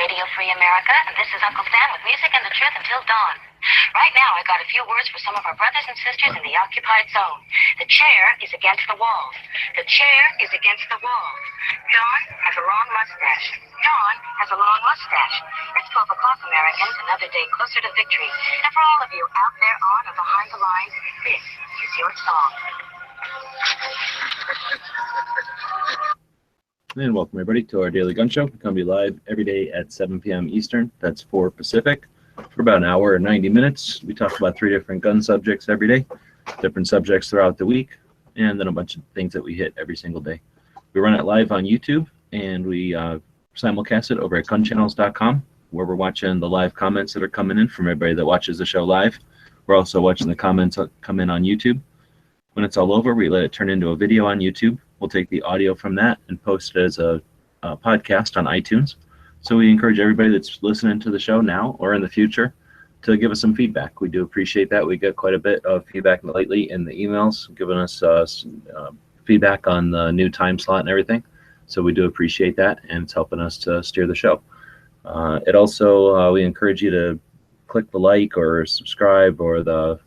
Radio Free America, and this is Uncle Sam with music and the truth until dawn. Right now, I got a few words for some of our brothers and sisters in the occupied zone. The chair is against the wall. The chair is against the wall. Dawn has a long mustache. Dawn has a long mustache. It's 12 o'clock, Americans, another day closer to victory. And for all of you out there on or behind the lines, this is your song. And welcome everybody to our daily gun show. We come to you live every day at 7 p.m. Eastern. That's 4 Pacific. For about an hour and 90 minutes, we talk about 3 different gun subjects every day, different subjects throughout the week, and then a bunch of things that we hit every single day. We run it live on YouTube, and we simulcast it over at gunchannels.com, where we're watching the live comments that are coming in from everybody that watches the show live. We're also watching the comments that come in on YouTube. When it's all over, we let it turn into a video on YouTube. We'll take the audio from that and post it as a podcast on iTunes. So we encourage everybody that's listening to the show now or in the future to give us some feedback. We do appreciate that. We get quite a bit of feedback lately in the emails, giving us feedback on the new time slot and everything. So we do appreciate that, and it's helping us to steer the show. It also, we encourage you to click the like or subscribe or the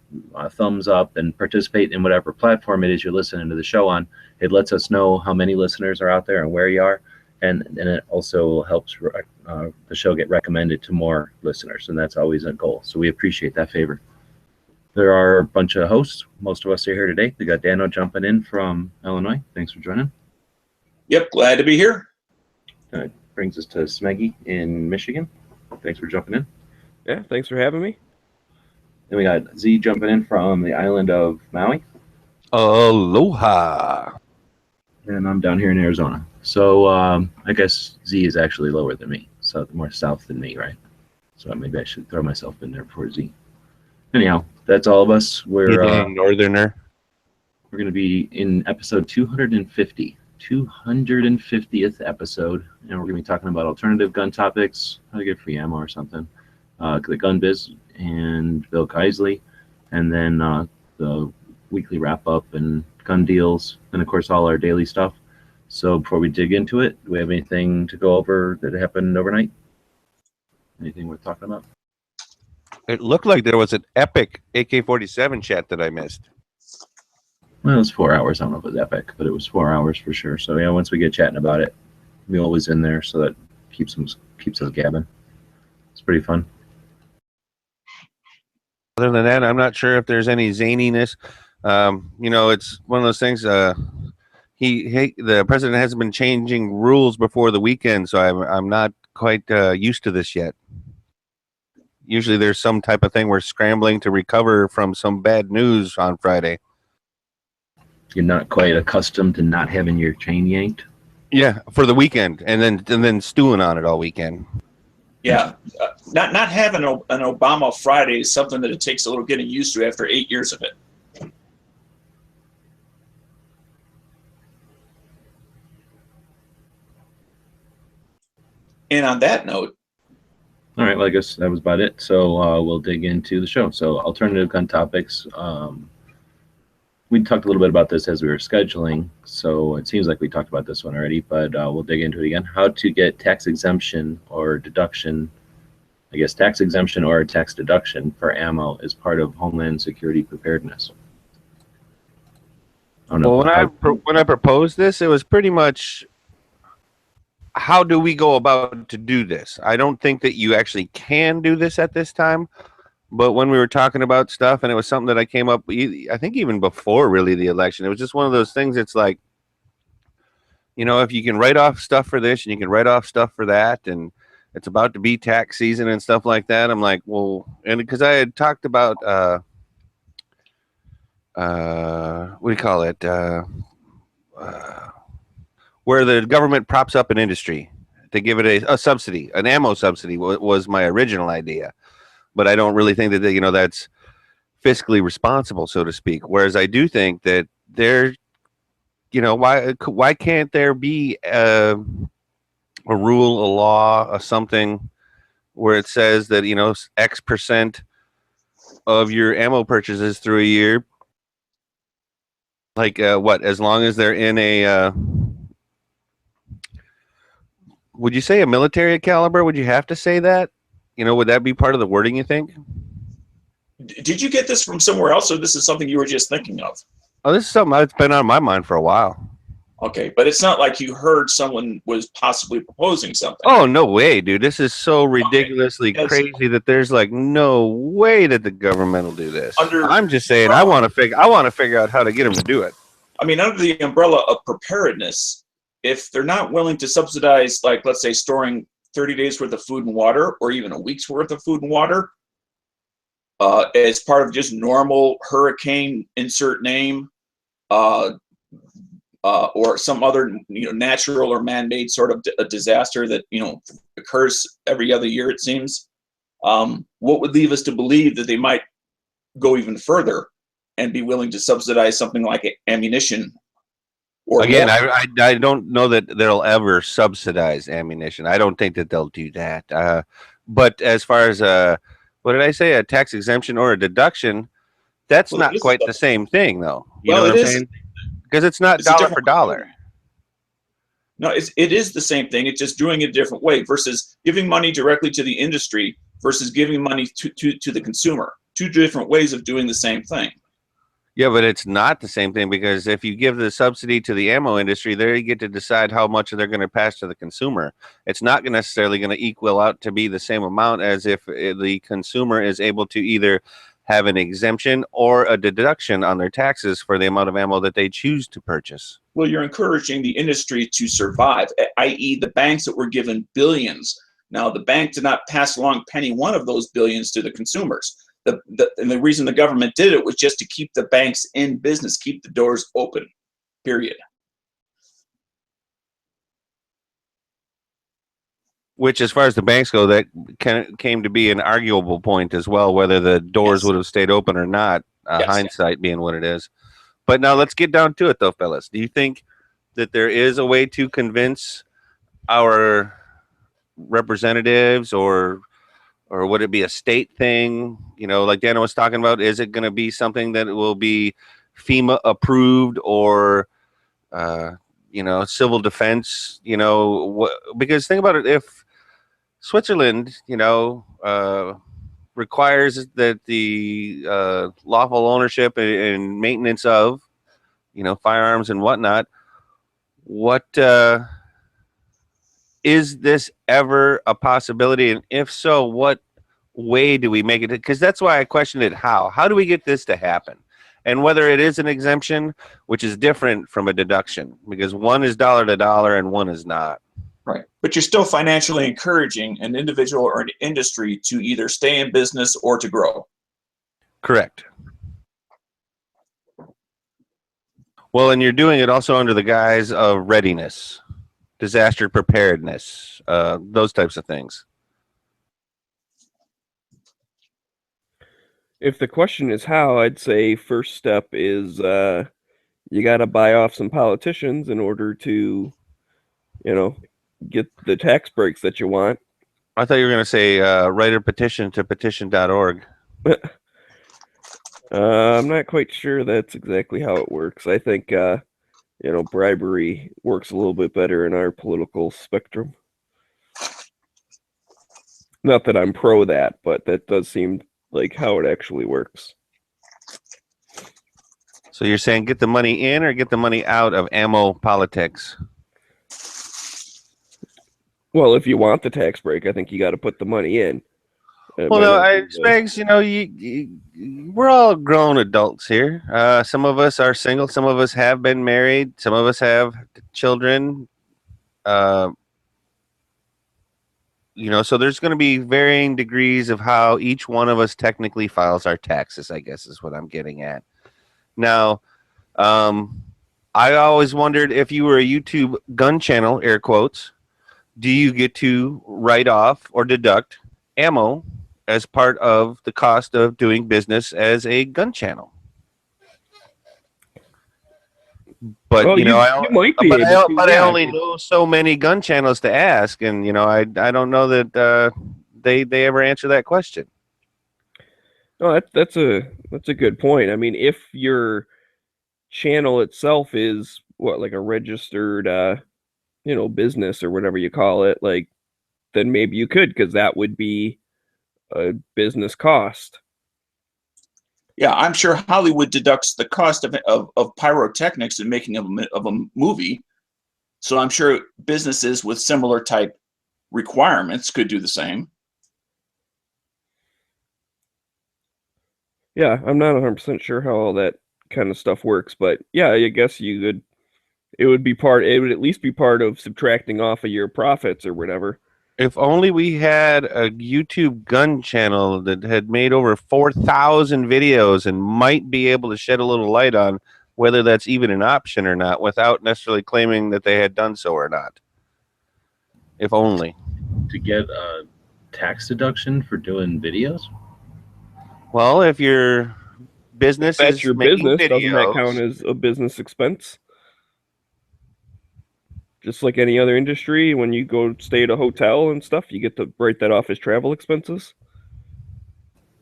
thumbs up and participate in whatever platform it is you're listening to the show on. It lets us know how many listeners are out there and where you are, and it also helps the show get recommended to more listeners, and that's always a goal. So we appreciate that favor. There are a bunch of hosts. Most of us are here today. We got Dano jumping in from Illinois. Thanks for joining. Yep, glad to be here. That brings us to Smeggy in Michigan. Thanks for jumping in. Yeah, thanks for having me. Then we got Z jumping in from the island of Maui. Aloha. And I'm down here in Arizona. So I guess Z is actually lower than me, so more south than me, right? So maybe I should throw myself in there for Z. Anyhow, that's all of us. We're northerner. We're going to be in episode 250, 250th episode, and we're going to be talking about alternative gun topics, how to get free ammo or something, the gun biz and Bill Keisley, and then the weekly wrap up and gun deals, and of course all our daily stuff. So before we dig into it, do we have anything to go over that happened overnight? Anything worth talking about? It looked like there was an epic AK-47 chat that I missed. Well, it was 4 hours. I don't know if it was epic, but it was 4 hours for sure. So yeah, once we get chatting about it, we always in there, so that keeps us gabbing. It's pretty fun. Other than that, I'm not sure if there's any zaniness. You know, it's one of those things. The president hasn't been changing rules before the weekend, so I'm not quite used to this yet. Usually, there's some type of thing we're scrambling to recover from some bad news on Friday. You're not quite accustomed to not having your chain yanked. Yeah, for the weekend, and then stewing on it all weekend. Yeah, not having an Obama Friday is something that it takes a little getting used to after 8 years of it. And on that note, all right, well, I guess that was about it. So we'll dig into the show. So alternative gun topics. We talked a little bit about this as we were scheduling, so it seems like we talked about this one already, but we'll dig into it again. How to get tax exemption or deduction, I guess tax exemption or tax deduction for ammo is part of Homeland Security preparedness. Well, when I proposed this, it was pretty much, how do we go about to do this? I don't think that you actually can do this at this time. But when we were talking about stuff, and it was something that I came up, I think even before really the election, it was just one of those things. It's like, you know, if you can write off stuff for this and you can write off stuff for that, and it's about to be tax season and stuff like that, I'm like, well, and because I had talked about, what do you call it? Where the government props up an industry to give it a subsidy, an ammo subsidy was my original idea. But I don't really think that, you know, that's fiscally responsible, so to speak. Whereas I do think that there, you know, why can't there be a rule, a law, or something where it says that, you know, X% of your ammo purchases through a year, like as long as they're in a Would you say a military caliber? Would you have to say that? Would that be part of the wording, you think? Did you get this from somewhere else, or this is something you were just thinking of? Oh, this is something that's been on my mind for a while. Okay, but it's not like you heard someone was possibly proposing something. Oh, no way, dude. This is so ridiculously crazy that there's like no way that the government will do this. I'm just saying I want to figure out how to get them to do it. I mean, under the umbrella of preparedness, if they're not willing to subsidize, like, let's say, storing 30 days worth of food and water, or even a week's worth of food and water, as part of just normal hurricane, insert name, or some other natural or man-made sort of a disaster that occurs every other year, it seems, what would leave us to believe that they might go even further and be willing to subsidize something like ammunition? Or again, I don't know that they'll ever subsidize ammunition. I don't think that they'll do that. But as far as what did I say? A tax exemption or a deduction? That's not quite the same thing, though. You know what I'm saying? Because it's not dollar for dollar. No, it is the same thing. It's just doing it a different way versus giving money directly to the industry versus giving money to the consumer. Two different ways of doing the same thing. Yeah, but it's not the same thing because if you give the subsidy to the ammo industry, they get to decide how much they're going to pass to the consumer. It's not necessarily going to equal out to be the same amount as if the consumer is able to either have an exemption or a deduction on their taxes for the amount of ammo that they choose to purchase. Well, you're encouraging the industry to survive, i.e. the banks that were given billions. Now, the bank did not pass along penny one of those billions to the consumers. And the reason the government did it was just to keep the banks in business, keep the doors open, period. Which, as far as the banks go, that came to be an arguable point as well, whether the doors would have stayed open or not, hindsight being what it is. But now let's get down to it, though, fellas. Do you think that there is a way to convince our representatives, or would it be a state thing? Like Dana was talking about, is it going to be something that will be FEMA approved or civil defense? Because think about it, if Switzerland, requires that the lawful ownership and maintenance of, firearms and whatnot, what is this ever a possibility? And if so, what way do we make it? Because that's why I questioned it. How do we get this to happen? And whether it is an exemption, which is different from a deduction, because one is dollar to dollar and one is not. Right. But you're still financially encouraging an individual or an industry to either stay in business or to grow. Correct. Well, and you're doing it also under the guise of readiness, disaster preparedness, those types of things. If the question is how, I'd say first step is you got to buy off some politicians in order to, get the tax breaks that you want. I thought you were going to say write a petition to petition.org. I'm not quite sure that's exactly how it works. I think, bribery works a little bit better in our political spectrum. Not that I'm pro that, but that does seem like how it actually works. So you're saying get the money in or get the money out of ammo politics? Well, if you want the tax break, I think you got to put the money in. Well, no, Spags, we're all grown adults here. Some of us are single. Some of us have been married. Some of us have children. So there's going to be varying degrees of how each one of us technically files our taxes, I guess is what I'm getting at. Now, I always wondered if you were a YouTube gun channel, air quotes, do you get to write off or deduct ammo as part of the cost of doing business as a gun channel? But well, I only know so many gun channels to ask, and I don't know that they ever answer that question. No, that's a good point. I mean, if your channel itself is like a registered business or whatever you call it, like, then maybe you could, because that would be a business cost. Yeah, I'm sure Hollywood deducts the cost of pyrotechnics in making of a movie. So I'm sure businesses with similar type requirements could do the same. Yeah, I'm not 100% sure how all that kind of stuff works, but yeah, I guess it would at least be part of subtracting off of your profits or whatever. If only we had a YouTube gun channel that had made over 4,000 videos and might be able to shed a little light on whether that's even an option or not without necessarily claiming that they had done so or not. If only. To get a tax deduction for doing videos? Well, if your business That's is your making business, doesn't that count videos, as a business expense? Just like any other industry, when you go stay at a hotel and stuff, you get to write that off as travel expenses.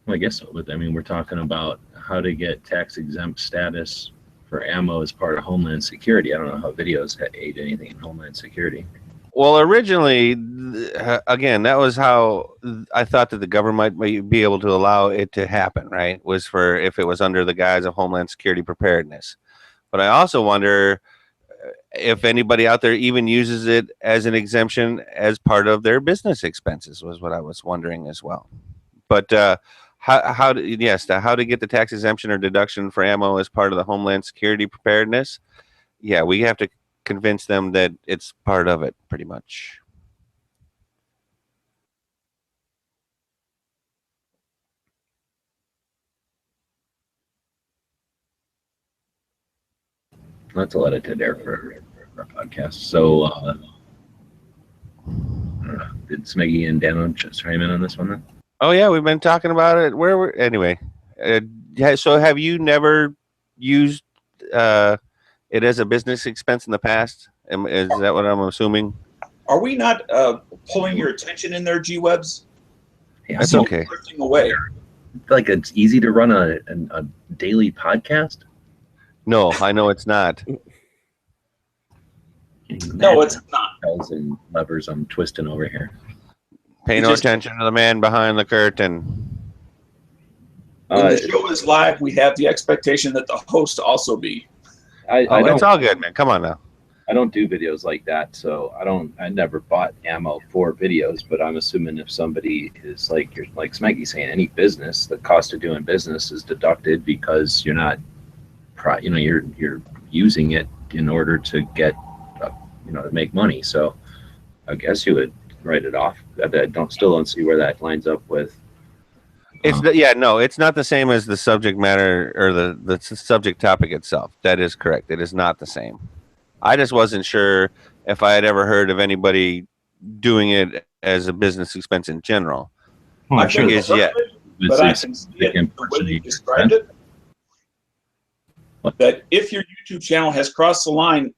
Well, I guess so, but I mean, we're talking about how to get tax exempt status for ammo as part of Homeland Security. I don't know how videos aid anything in Homeland Security. well, originally, again, that was how I thought that the government might be able to allow it to happen, right? Was for if it was under the guise of Homeland Security preparedness. But I also wonder if anybody out there even uses it as an exemption as part of their business expenses was what I was wondering as well. But how to get the tax exemption or deduction for ammo as part of the Homeland Security preparedness? Yeah, we have to convince them that it's part of it, pretty much. That's a lot of dead air for our podcast. So, I don't know, did Smeggy and Dano just chime in on this one then? Oh yeah, we've been talking about it. Anyway? So have you never used it as a business expense in the past? Is that what I'm assuming? Are we not pulling your attention in there, G-Webs? Yeah, That's so, okay. Drifting away. like it's easy to run a daily podcast? No, I know it's not. No, it's not. Bells and levers I'm twisting over here. Pay We no just- attention to the man behind the curtain. When the show is live, we have the expectation that the host also be. It's all good, man. Come on now. I don't do videos like that, so I never bought ammo for videos, but I'm assuming if somebody is like Smeggy saying, any business, the cost of doing business is deducted because you're not, you're using it in order to get, to make money. So I guess you would write it off. I still don't see where that lines up with. It's it's not the same as the subject matter or the subject topic itself. That is correct. It is not the same. I just wasn't sure if I had ever heard of anybody doing it as a business expense in general. I'm sure sure it's yet. but I can see it the way you described it. That if your YouTube channel has crossed the line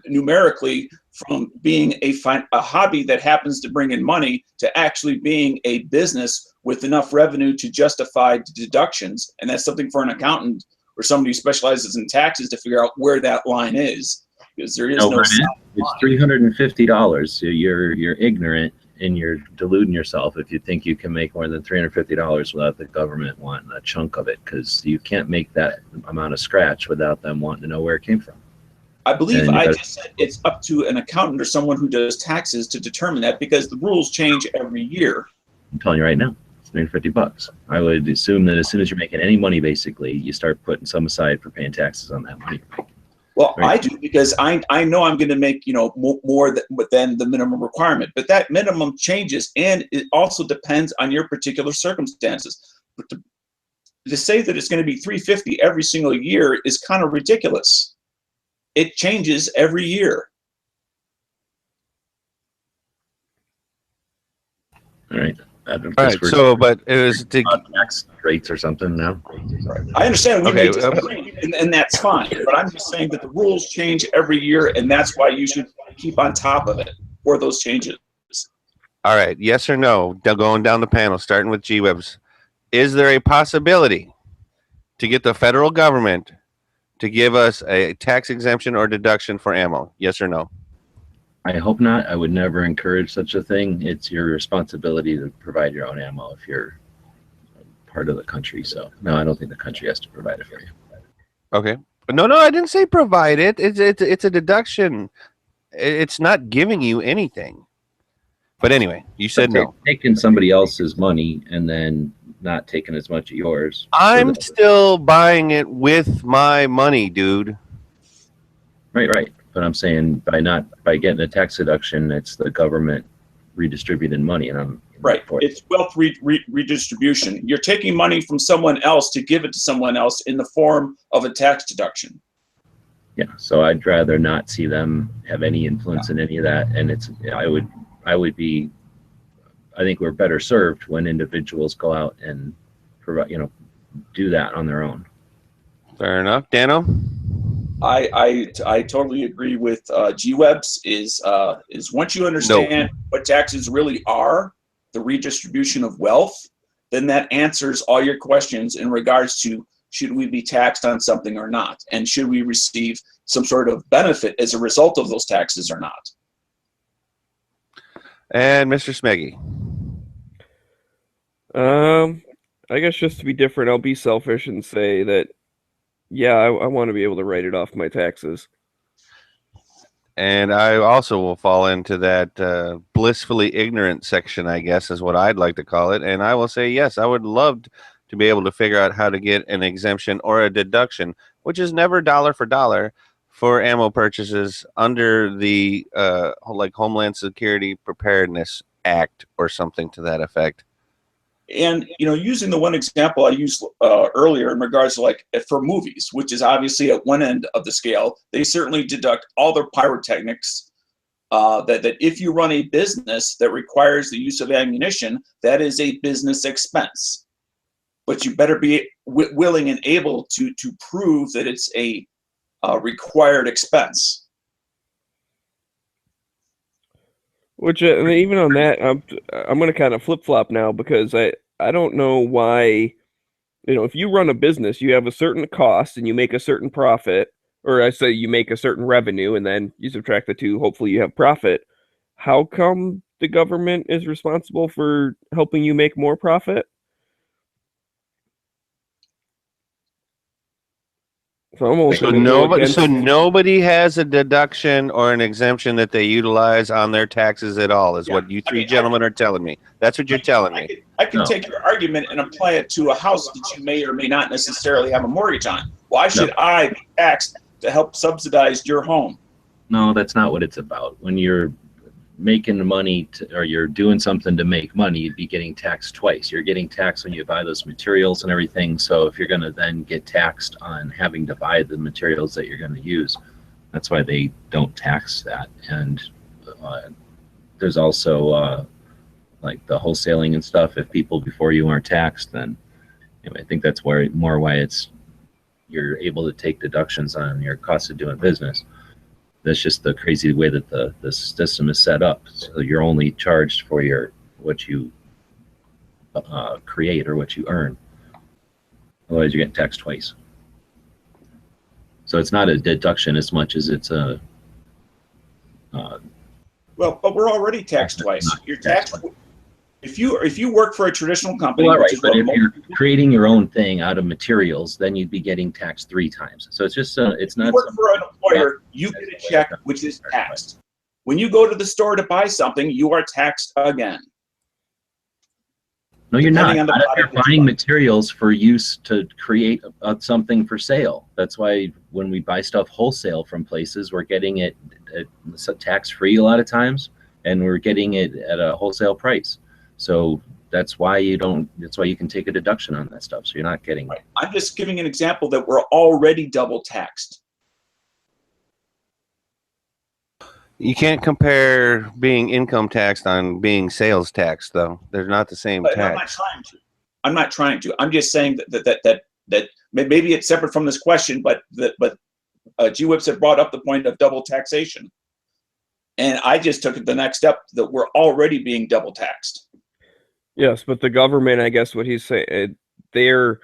numerically from being a hobby that happens to bring in money to actually being a business with enough revenue to justify deductions, and that's something for an accountant or somebody who specializes in taxes to figure out where that line is, because there is no it's $350. So you're ignorant and you're deluding yourself if you think you can make more than $350 without the government wanting a chunk of it, because you can't make that amount of scratch without them wanting to know where it came from. I believe I just said it's up to an accountant or someone who does taxes to determine that, because the rules change every year. I'm telling you right now, it's $350. I would assume that as soon as you're making any money, basically, you start putting some aside for paying taxes on that money you're making. Well, Right. I do, because I know I'm going to make more than the minimum requirement, but that minimum changes, and it also depends on your particular circumstances. But to say that it's going to be $350 every single year is kind of ridiculous. It changes every year. All right. All right. So, but it was to tax rates or something now. I understand we Okay, may disagree, and that's fine, but I'm just saying that the rules change every year, and that's why you should keep on top of it for those changes. all right. Yes or no? Going down the panel, starting with G-Webs. Is there a possibility to get the federal government to give us a tax exemption or deduction for ammo? Yes or no? I hope not. I would never encourage such a thing. It's your responsibility to provide your own ammo if you're part of the country. So no, I don't think the country has to provide it for you. Okay. No, I didn't say provide it. It's a deduction. It's not giving you anything. But anyway, you said no. Taking somebody else's money and then not taking as much of yours. I'm still buying it with my money, dude. Right. But I'm saying by getting a tax deduction, it's the government redistributing money, and I'm right. It's wealth redistribution. You're taking money from someone else to give it to someone else in the form of a tax deduction. Yeah. So I'd rather not see them have any influence in any of that, and I think we're better served when individuals go out and provide, do that on their own. Fair enough. Dano? I totally agree with G-Webs is once you understand what taxes really are, the redistribution of wealth, then that answers all your questions in regards to should we be taxed on something or not, and should we receive some sort of benefit as a result of those taxes or not. And Mr. Smeggy? I guess just to be different, I'll be selfish and say that, yeah, I want to be able to write it off my taxes. And I also will fall into that blissfully ignorant section, I guess, is what I'd like to call it. And I will say, yes, I would love to be able to figure out how to get an exemption or a deduction, which is never dollar for dollar, for ammo purchases under the like Homeland Security Preparedness Act or something to that effect. And using the one example I used earlier in regards to like for movies, which is obviously at one end of the scale, they certainly deduct all their pyrotechnics. That if you run a business that requires the use of ammunition, that is a business expense. But you better be willing and able to prove that it's a required expense. Which even on that, I'm going to kind of flip flop now, because I don't know why, if you run a business, you have a certain cost and you make a certain profit, or I say you make a certain revenue and then you subtract the two, hopefully you have profit. How come the government is responsible for helping you make more profit? So nobody has a deduction or an exemption that they utilize on their taxes at all, is what you three gentlemen are telling me. That's what you're telling me. I can take your argument and apply it to a house that you may or may not necessarily have a mortgage on. Why should I be taxed to help subsidize your home? No, that's not what it's about. When you're making money or you're doing something to make money, you'd be getting taxed twice. You're getting taxed when you buy those materials and everything. So if you're going to then get taxed on having to buy the materials that you're going to use, that's why they don't tax that. And there's also like the wholesaling and stuff. If people before you aren't taxed, then I think that's why you're able to take deductions on your cost of doing business. That's just the crazy way that the system is set up. So you're only charged for what you create or what you earn. Otherwise, you're getting taxed twice. So it's not a deduction as much as it's a. Well, but we're already taxed twice. You're taxed. If you work for a traditional company, well, right, but if you're creating your own thing out of materials, then you'd be getting taxed 3 times. So it's just it's not. If you work for an employer, you get a check which is taxed. When you go to the store to buy something, you are taxed again. No, you're not. Not if you're buying materials for use to create something for sale. That's why when we buy stuff wholesale from places, we're getting it tax-free a lot of times, and we're getting it at a wholesale price. So that's why you can take a deduction on that stuff. So you're not getting. Right. I'm just giving an example that we're already double taxed. You can't compare being income taxed on being sales taxed, though. They're not the same tax. I'm not trying to. I'm just saying that maybe it's separate from this question, but G-Whips have brought up the point of double taxation, and I just took it the next step that we're already being double taxed. Yes, but the government, I guess what he's saying, they're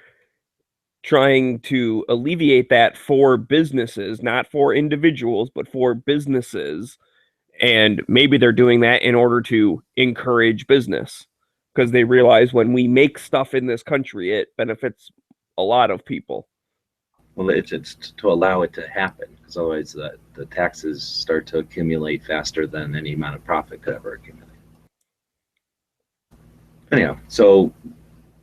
trying to alleviate that for businesses, not for individuals, but for businesses. And maybe they're doing that in order to encourage business, because they realize when we make stuff in this country, it benefits a lot of people. Well, it's to allow it to happen, because otherwise the taxes start to accumulate faster than any amount of profit could ever accumulate. Anyhow, so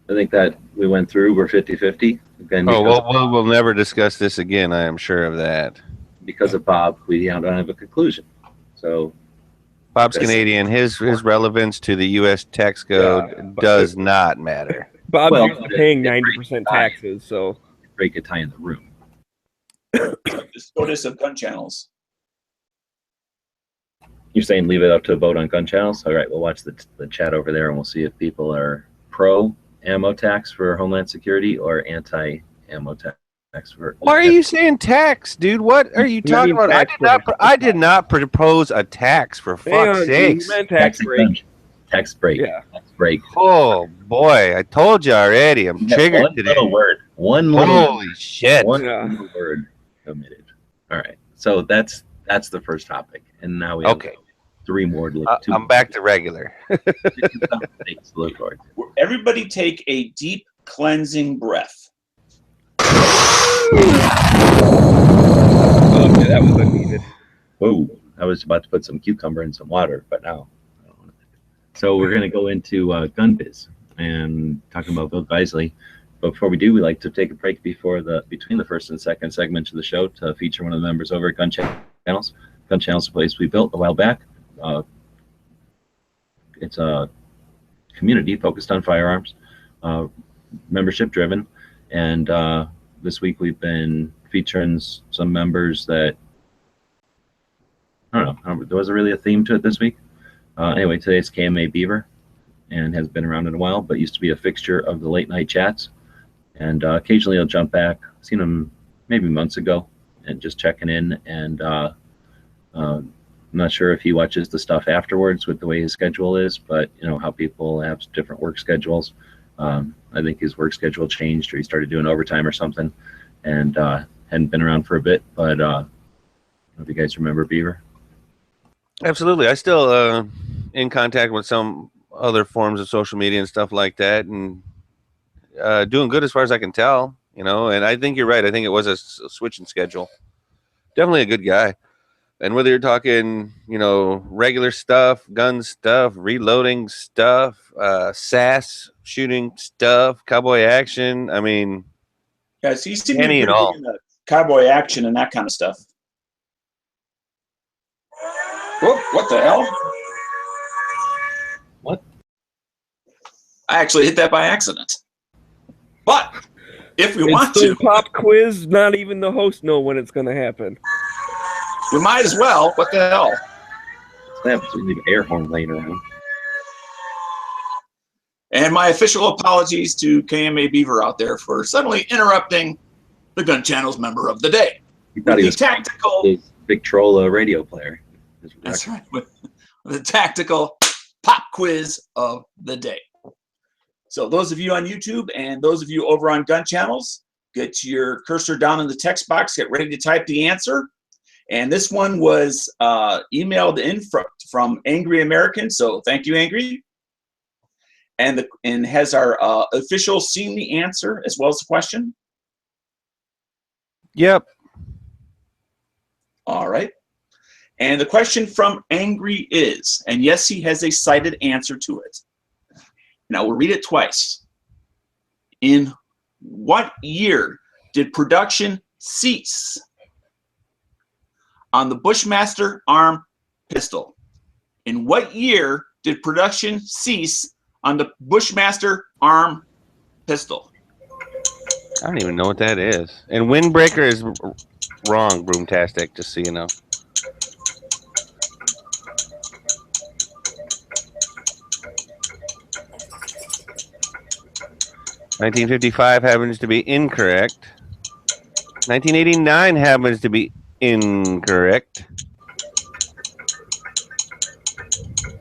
I think that we went through, we're 50-50. Again, we'll never discuss this again, I am sure of that. Because of Bob, we don't have a conclusion. So Bob's Canadian. His relevance to the U.S. tax code does not matter. Bob's usually paying 90% taxes, so break a tie in the room. The SCOTUS of gun channels. You're saying leave it up to a vote on gun channels? All right, we'll watch the chat over there, and we'll see if people are pro ammo tax for Homeland Security or anti ammo tax for. Why are you saying tax, dude? What are you talking about? I did not propose a tax, for fuck's sakes. Tax break. Tax break. Yeah. Tax break. Oh boy, I told you already. I'm triggered today. One little holy shit. One little word omitted. All right, so that's the first topic, and now we have three more to look. I'm back to regular. Things to look forward to. Everybody take a deep cleansing breath. Okay, that was unneeded. Whoa, I was about to put some cucumber in some water, but now I don't want to. So we're going to go into gun biz and talking about Bill Giessele. But before we do, we like to take a break between the first and second segments of the show to feature one of the members over at Gun Channels. Gun Channels is a place we built a while back. It's a community focused on firearms, membership driven, and this week we've been featuring some members that I don't know. There wasn't really a theme to it this week. Anyway, today it's KMAbeaver, and has been around in a while, but used to be a fixture of the late night chats. And occasionally he'll jump back. Seen him maybe months ago, and just checking in. And I'm not sure if he watches the stuff afterwards with the way his schedule is, but you know how people have different work schedules. I think his work schedule changed, or he started doing overtime or something, and hadn't been around for a bit. But I don't know if you guys remember Beaver. Absolutely. I still in contact with some other forms of social media and stuff like that, and doing good as far as I can tell, you know. And I think you're right. I think it was a switch in schedule. Definitely a good guy. And whether you're talking, you know, regular stuff, gun stuff, reloading stuff, SAS shooting stuff, cowboy action, I mean, guys, he seemed to be pretty big in the cowboy action and that kind of stuff. Whoop, what the hell? What? I actually hit that by accident. But if we want to, pop quiz, not even the host know when it's going to happen. We might as well. What the hell? What happens when you leave air horn laying around? And my official apologies to KMAbeaver out there for suddenly interrupting the Gun Channel's member of the day. He thought he was tactical. His big troll radio player. That's right. With the tactical pop quiz of the day. So those of you on YouTube and those of you over on Gun Channels, get your cursor down in the text box. Get ready to type the answer. And this one was emailed in from Angry American. So thank you, Angry. And has our official seen the answer as well as the question? Yep. All right. And the question from Angry is, and yes, he has a cited answer to it. Now we'll read it twice. In what year did production cease on the Bushmaster arm pistol? In what year did production cease on the Bushmaster arm pistol? I don't even know what that is. And Windbreaker is wrong, Broomtastic, just so you know. $1955 happens to be incorrect. 1989 happens to be incorrect.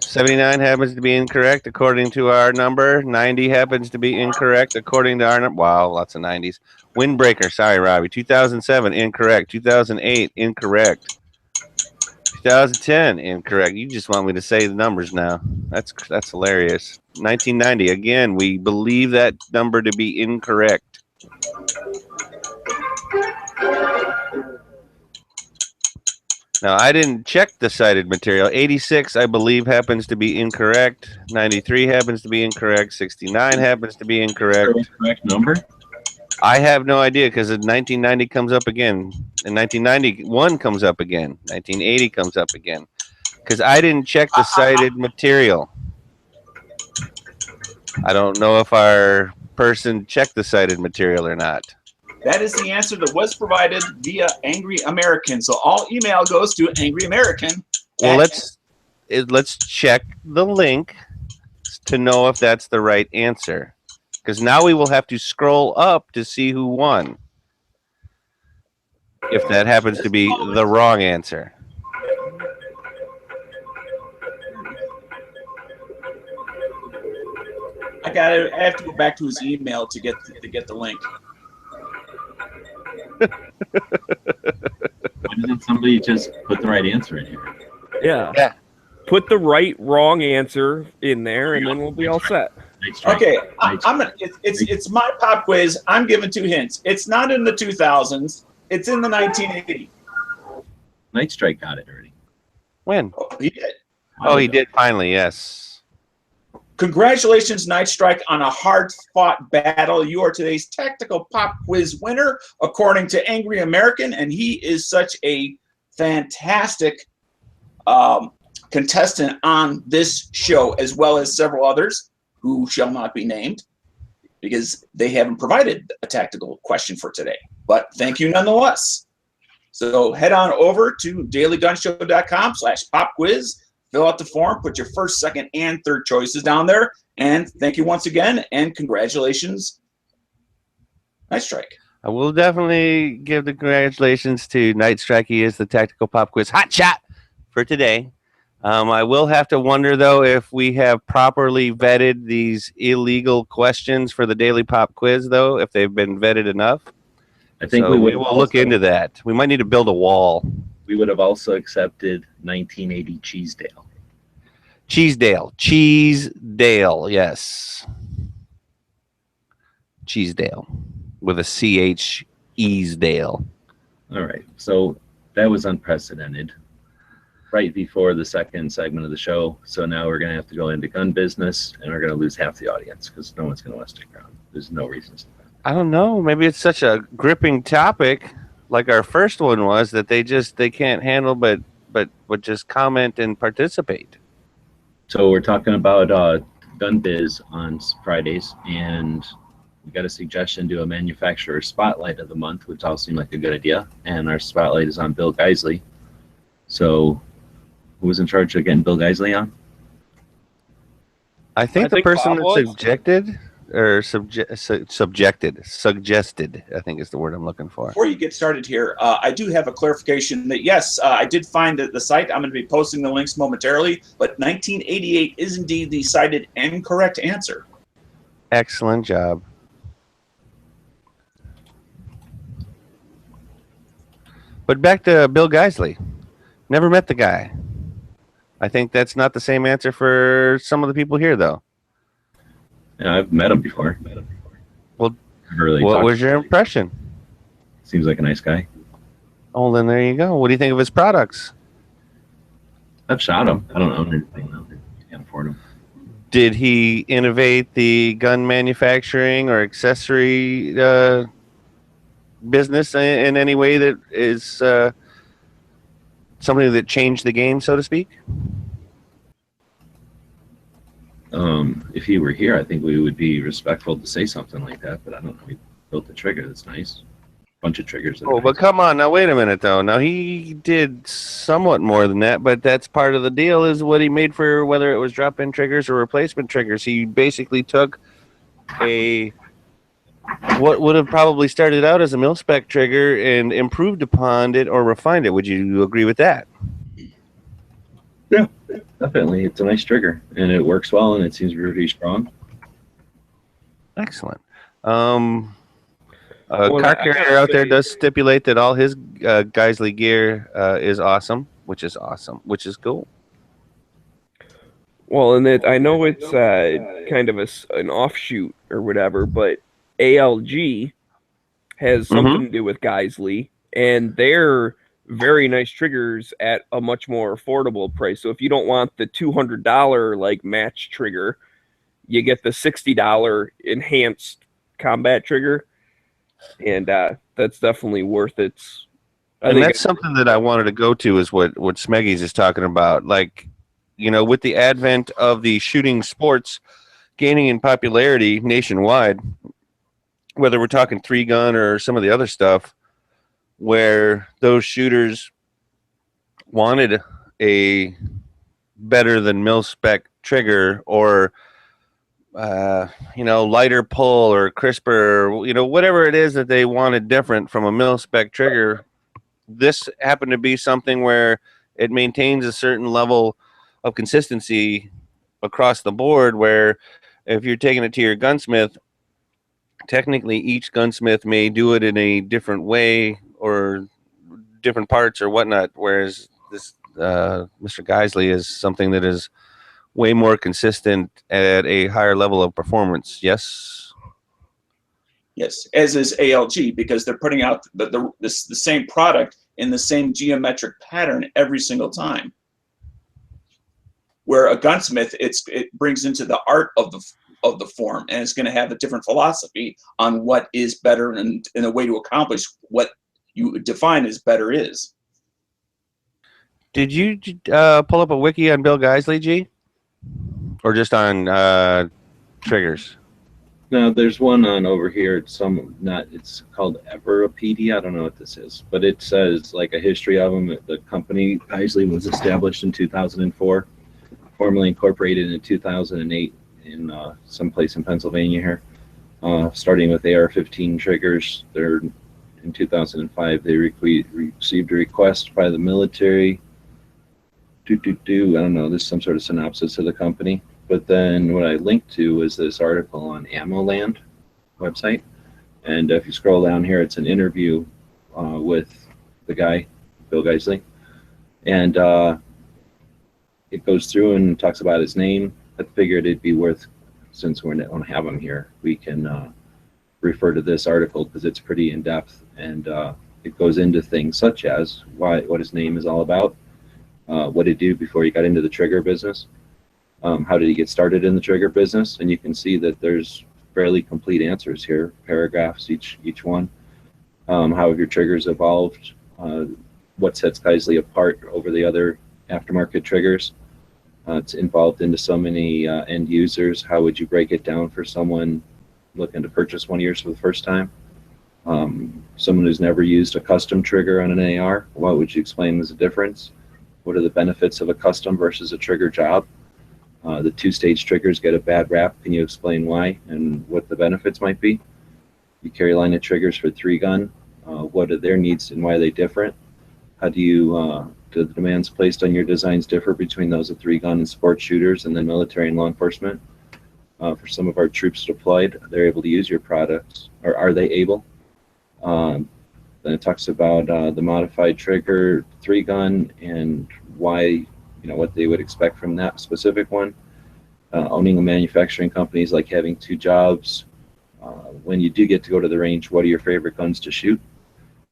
79 happens to be incorrect according to our number. 90 happens to be incorrect according to our number. Wow, lots of 90s. Windbreaker, sorry, Robbie. 2007, incorrect. 2008, incorrect. 2010, incorrect. You just want me to say the numbers now. That's hilarious. 1990, again, we believe that number to be incorrect. Now, I didn't check the cited material. 86, I believe, happens to be incorrect. 93 happens to be incorrect. 69 happens to be incorrect. Correct number? I have no idea because 1990 comes up again. And 1991 comes up again. 1980 comes up again. Because I didn't check the cited material. I don't know if our person checked the cited material or not. That is the answer that was provided via Angry American. So all email goes to Angry American. Well, let's check the link to know if that's the right answer. Because now we will have to scroll up to see who won. If that happens to be the wrong answer. I have to go back to his email to get the link. Why doesn't somebody just put the right answer in here? Yeah. Put the right wrong answer in there, and then we'll be all set. Okay, it's my pop quiz. I'm giving 2 hints. It's not in the 2000s. It's in the 1980s. Night Strike got it already. When? Oh, he did. Oh, he did finally, yes. Congratulations, Night Strike, on a hard-fought battle. You are today's tactical pop quiz winner, according to Angry American, and he is such a fantastic contestant on this show, as well as several others who shall not be named because they haven't provided a tactical question for today. But thank you nonetheless. So head on over to dailygunshow.com/popquiz. Fill out the form, put your first, second, and third choices down there. And thank you once again, and congratulations, Night Strike. I will definitely give the congratulations to Night Strike. He is the Tactical Pop Quiz hot shot for today. I will have to wonder, though, if we have properly vetted these illegal questions for the Daily Pop Quiz, though, if they've been vetted enough. I think so we will look into that. We might need to build a wall. We would have also accepted 1980 Cheesedale. Cheesedale, yes. Cheesedale with a CH, Easdale. All right, so that was unprecedented right before the second segment of the show. So now we're going to have to go into gun business, and we're going to lose half the audience because no one's going to want to stick around. There's no reason to stick around. I don't know. Maybe it's such a gripping topic, like our first one was, that they can't handle, but just comment and participate. So we're talking about gun biz on Fridays, and we got a suggestion to a manufacturer spotlight of the month, which all seemed like a good idea. And our spotlight is on Bill Giessele. So who was in charge of getting Bill Giessele on? I think the person that suggested, I think is the word I'm looking for. Before you get started here, I do have a clarification that, yes, I did find the site. I'm going to be posting the links momentarily, but 1988 is indeed the cited and correct answer. Excellent job. But back to Bill Giessele. Never met the guy. I think that's not the same answer for some of the people here, though. Yeah, I've met him before. Well, really what was your impression? Seems like a nice guy. Oh, then there you go. What do you think of his products? I've shot him. I don't own anything, though. I can't afford them. Did he innovate the gun manufacturing or accessory business in any way that is something that changed the game, so to speak? If he were here, I think we would be respectful to say something like that, but I don't know. He built a trigger that's nice. Bunch of triggers. Oh, but come on. Now, wait a minute, though. Now, he did somewhat more than that, but that's part of the deal is what he made for whether it was drop-in triggers or replacement triggers. He basically took what would have probably started out as a mil-spec trigger and improved upon it or refined it. Would you agree with that? Yeah, definitely. It's a nice trigger, and it works well, and it seems pretty strong. Excellent. Car Carrier out there does stipulate that all his Giessele gear is awesome. which is awesome, which is cool. Well, and I know it's kind of an offshoot or whatever, but ALG has something to do with Giessele, and they're very nice triggers at a much more affordable price. So if you don't want the $200 like match trigger, you get the $60 enhanced combat trigger, and that's definitely worth it. And that's something that I wanted to go to is what Smeggy's is talking about. Like, you know, with the advent of the shooting sports gaining in popularity nationwide, whether we're talking 3-gun or some of the other stuff, where those shooters wanted a better than mil-spec trigger or, you know, lighter pull or crisper, or, you know, whatever it is that they wanted different from a mil-spec trigger. This happened to be something where it maintains a certain level of consistency across the board, where if you're taking it to your gunsmith, technically each gunsmith may do it in a different way or different parts or whatnot, whereas this Mr. Giessele is something that is way more consistent at a higher level of performance. Yes? Yes, as is ALG, because they're putting out the same product in the same geometric pattern every single time. Where a gunsmith, it brings into the art of the form, and it's going to have a different philosophy on what is better and in a way to accomplish what you define as better is. Did you pull up a wiki on Bill Giessele, G? Or just on triggers? No, there's one on over here. It's called Everopedia. I don't know what this is, but it says like a history of them. The company Giessele was established in 2004, formally incorporated in 2008 in someplace in Pennsylvania here. Starting with AR-15 triggers, in 2005 they received a request by the military. I don't know. There's some sort of synopsis of the company. But then what I linked to is this article on AmmoLand website. And if you scroll down here, it's an interview with the guy, Bill Giessele. And it goes through and talks about his name. I figured it'd be worth, since we don't have him here, we can refer to this article because it's pretty in-depth. And it goes into things such as what his name is all about, what he did before he got into the trigger business. How did he get started in the trigger business? And you can see that there's fairly complete answers here, paragraphs each one. How have your triggers evolved? What sets Giessele apart over the other aftermarket triggers? It's involved into so many end users. How would you break it down for someone looking to purchase one of yours for the first time? Someone who's never used a custom trigger on an AR, what would you explain as a difference? What are the benefits of a custom versus a trigger job? The two-stage triggers get a bad rap. Can you explain why and what the benefits might be? You carry line of triggers for 3-gun. What are their needs and why are they different? How do the demands placed on your designs differ between those of 3-gun and sports shooters and then military and law enforcement? For some of our troops deployed, they're able to use your products, or are they able? Then it talks about the modified trigger 3-gun and why, what they would expect from that specific one. Owning a manufacturing company is like having 2 jobs. When you do get to go to the range, what are your favorite guns to shoot?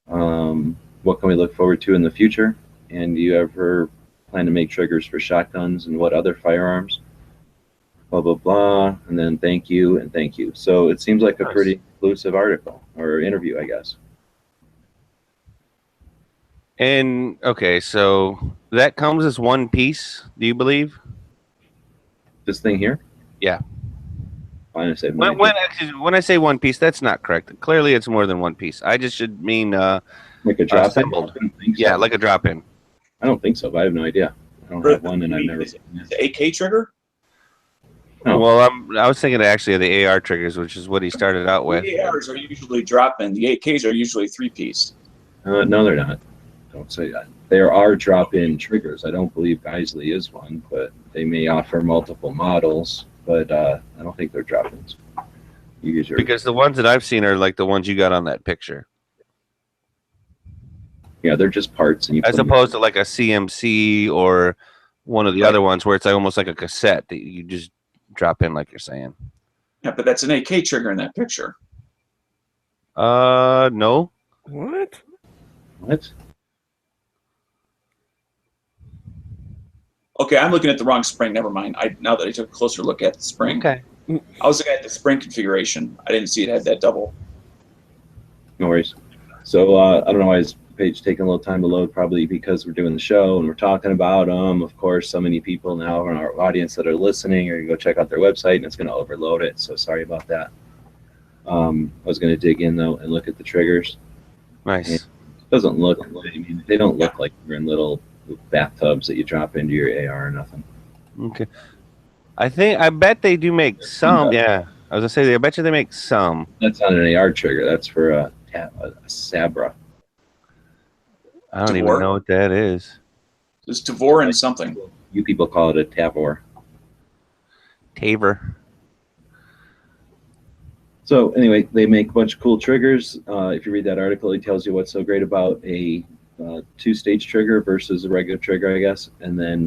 What can we look forward to in the future? And do you ever plan to make triggers for shotguns and what other firearms? Blah, blah, blah. And then thank you and thank you. So it seems like a pretty inclusive article or interview, I guess. And okay, so that comes as one piece, do you believe? This thing here? Yeah. When I say one piece, that's not correct. Clearly, it's more than one piece. I just should mean like a drop assembled. in. Yeah, like a drop in. I don't think so, but I have no idea. I don't have one, and I've never seen it. The AK trigger? No. Well, I was thinking actually of the AR triggers, which is what he started out with. The ARs are usually drop-in. The AKs are usually 3-piece. No, they're not. Don't say that. There are drop-in triggers. I don't believe Giessele is one, but they may offer multiple models, but I don't think they're drop-ins. Because the ones that I've seen are like the ones you got on that picture. Yeah, they're just parts, and you As put 'em- opposed to like a CMC or one of the other ones where it's like almost like a cassette that you just drop in, like you're saying. Yeah, but that's an AK trigger in that picture. No. What? What? Okay, I'm looking at the wrong spring. Never mind. Now that I took a closer look at the spring, Okay. I was looking at the spring configuration. I didn't see it had that double. No worries. So I don't know why his page taking a little time to load. Probably because we're doing the show and we're talking about them. Of course, so many people now in our audience that are listening are going to go check out their website, and it's going to overload it. So sorry about that. I was going to dig in though and look at the triggers. Nice. It doesn't look. I mean, they don't look like they're in little bathtubs that you drop into your AR or nothing. Okay. I bet they do make some. Yeah. I was gonna say, I bet you they make some. That's not an AR trigger. That's for a Sabra. I don't even Tavor? know what that is. There's Tavor and something. You people call it a Tavor. Taver. So anyway, they make a bunch of cool triggers. If you read that article, it tells you what's so great about a two-stage trigger versus a regular trigger, I guess. And then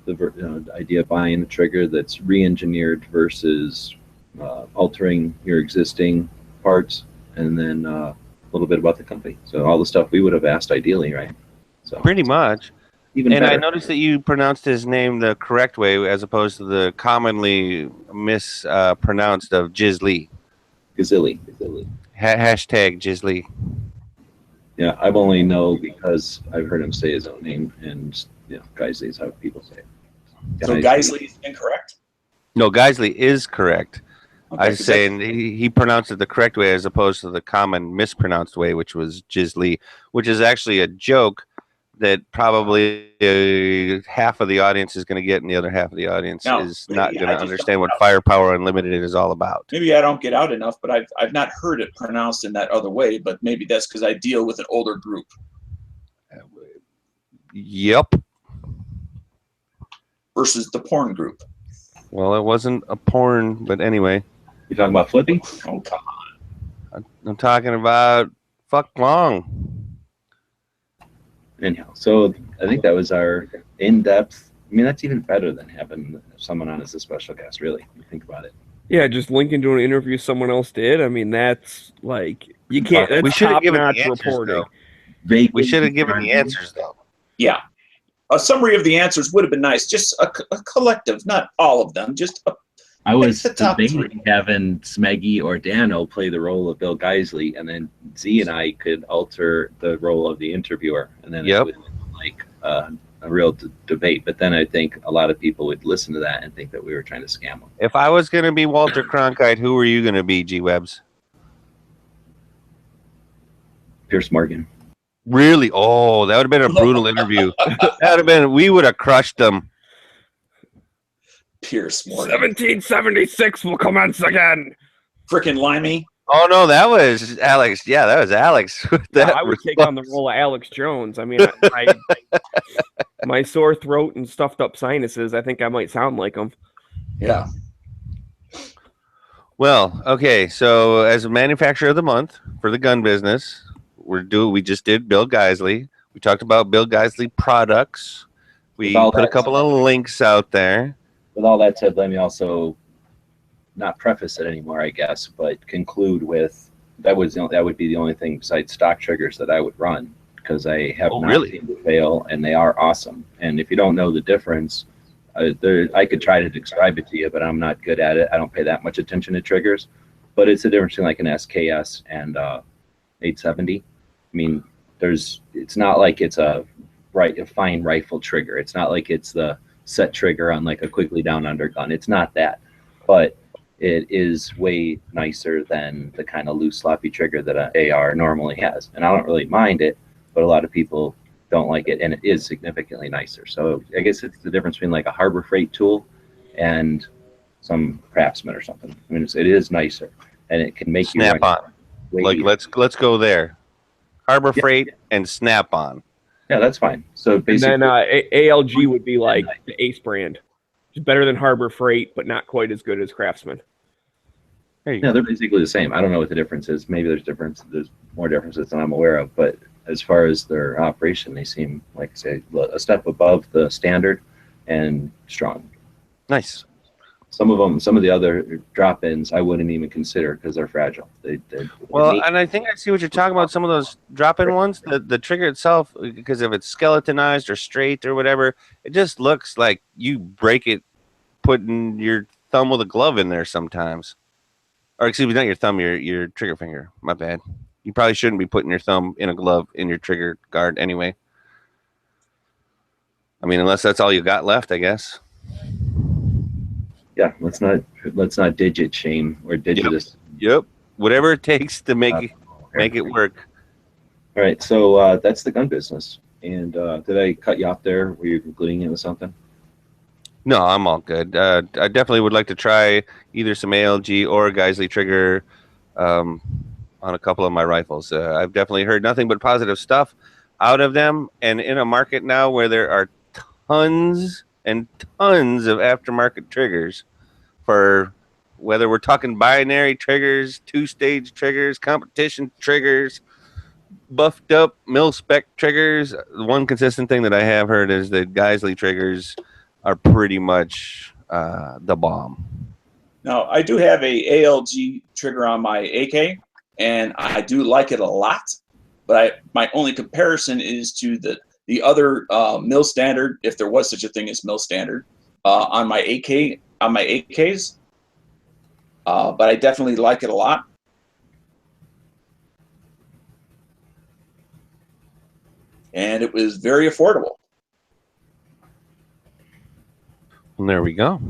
the idea of buying a trigger that's re-engineered versus altering your existing parts. And then a little bit about the company. So all the stuff we would have asked ideally, right? So Pretty much. even And I better. noticed that you pronounced his name the correct way as opposed to the commonly mispronounced of Giessele. Giessele. Hashtag Giessele. Yeah, I've only know because I've heard him say his own name, and Giessele is how people say it. So Giessele is incorrect? No, Giessele is correct. Okay, I was 'cause that's- saying he pronounced it the correct way as opposed to the common mispronounced way, which was Giessele, which is actually a joke that probably half of the audience is going to get and the other half of the audience No, is not maybe going I to just understand don't what know. Firepower Unlimited is all about. maybe I don't get out enough, but I've not heard it pronounced in that other way. But maybe that's because I deal with an older group. Yep. Versus the porn group. Well, it wasn't a porn, but anyway. You talking about flipping? Oh, come on. I'm talking about fuck long. Anyhow, so I think that was our in-depth. I mean, that's even better than having someone on as a special guest, really. When you think about it. Yeah, just linking to an interview someone else did. I mean, that's like you can't. That's We should have given the top-notch answers, reporting. though. We should have given the answers, though. Yeah. A summary of the answers would have been nice. Just a collective, not all of them. Just a I was the top debating having Smeggy or Dano play the role of Bill Giessele, and then Z and I could alter the role of the interviewer, and then Yep. it would like a real debate. But then I think a lot of people would listen to that and think that we were trying to scam them. If I was going to be Walter Cronkite, who were you going to be, G-Webs? Pierce Morgan. Really? Oh, that would have been a brutal interview. That would have been. We would have crushed them. Pierce Morgan. 1776 will commence again. Frickin' limey. Oh no, that was Alex. Yeah, that was Alex. That I would take on the role of Alex Jones. I mean, my sore throat and stuffed up sinuses. I think I might sound like him. Yeah. Well, okay. So, as a manufacturer of the month for the gun business, we just did Bill Giessele. We talked about Bill Giessele products. We With all put a that couple of links out there. With all that said, let me also not preface it anymore, I guess, but conclude with that would be the only thing besides stock triggers that I would run, because I have not really? seen it fail, and they are awesome. And if you don't know the difference, I could try to describe it to you, but I'm not good at it. I don't pay that much attention to triggers, but it's the difference between like an SKS and 870. I mean, it's not like it's a fine rifle trigger. It's not like it's the set trigger on like a quickly down under gun. It's not that, but it is way nicer than the kind of loose sloppy trigger that an AR normally has. And I don't really mind it, but a lot of people don't like it, and it is significantly nicer. So I guess it's the difference between like a Harbor Freight tool and some Craftsman or something. I mean, it is nicer, and it can make Snap on. Like let's go there. Harbor Freight and Snap on. Yeah, that's fine. So basically, And then ALG would be like the Ace brand. It's better than Harbor Freight, but not quite as good as Craftsman. yeah, they're basically the same. I don't know what the difference is. Maybe there's more differences than I'm aware of, but as far as their operation, they seem, like I say, a step above the standard and strong. Nice. Some of the other drop-ins I wouldn't even consider because they're fragile. Well, and I think I see what you're talking about. Some of those drop-in ones, the trigger itself, because if it's skeletonized or straight or whatever, it just looks like you break it putting your thumb with a glove in there sometimes. Or excuse me, not your thumb, your trigger finger. My bad. You probably shouldn't be putting your thumb in a glove in your trigger guard anyway. I mean, unless that's all you got left, I guess. Yeah, let's not digit shame or digitist. Yep. Whatever it takes to make it work. All right, so that's the gun business. And did I cut you off there? Were you concluding it with something? No, I'm all good. I definitely would like to try either some ALG or Giessele trigger on a couple of my rifles. I've definitely heard nothing but positive stuff out of them. And in a market now where there are tons and tons of aftermarket triggers, for whether we're talking binary triggers, two-stage triggers, competition triggers, buffed up mil-spec triggers. The one consistent thing that I have heard is that Giessele triggers are pretty much the bomb. Now, I do have a ALG trigger on my AK, and I do like it a lot. But my only comparison is to the other mil standard, if there was such a thing as mil standard, on my AKs. But I definitely like it a lot. And it was very affordable. And there we go.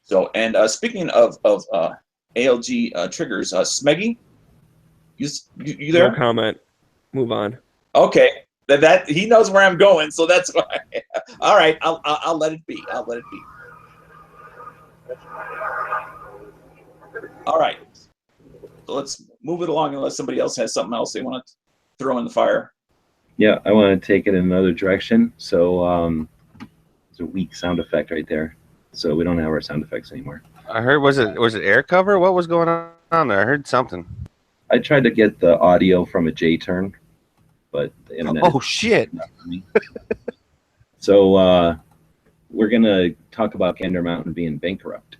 So, and speaking of ALG triggers, Smeggy, you there? No comment. Move on. Okay, that he knows where I'm going, so that's why. All right, I'll let it be. I'll let it be. All right, so let's move it along unless somebody else has something else they want to throw in the fire. Yeah, I want to take it in another direction. So it's a weak sound effect right there. So we don't have our sound effects anymore. I heard was it air cover? What was going on there? I heard something. I tried to get the audio from a J-turn, but the internet. Oh shit! Not for me. So we're gonna talk about Gander Mountain being bankrupt.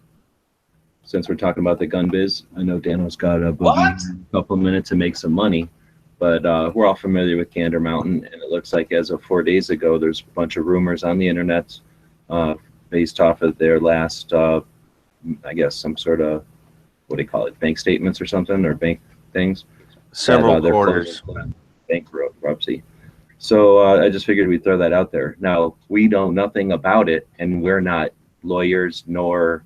Since we're talking about the gun biz, I know Dano's got a couple of minutes to make some money, but we're all familiar with Gander Mountain, and it looks like as of 4 days ago, there's a bunch of rumors on the internet based off of their last, I guess, some sort of, what do you call it, bank statements or something, or bank things? Several quarters. Bankruptcy. So I just figured we'd throw that out there. Now, we know nothing about it, and we're not lawyers nor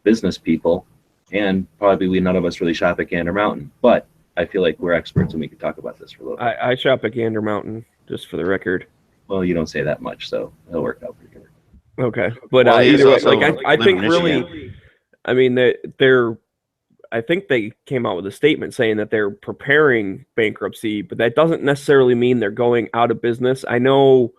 business people, and probably none of us really shop at Gander Mountain, but I feel like we're experts and we can talk about this for a little bit. I shop at Gander Mountain, just for the record. Well, you don't say that much, so it'll work out pretty good. Okay, but Well, either way, also like I think live in really, Michigan. I mean I think they came out with a statement saying that they're preparing bankruptcy, but that doesn't necessarily mean they're going out of business. I know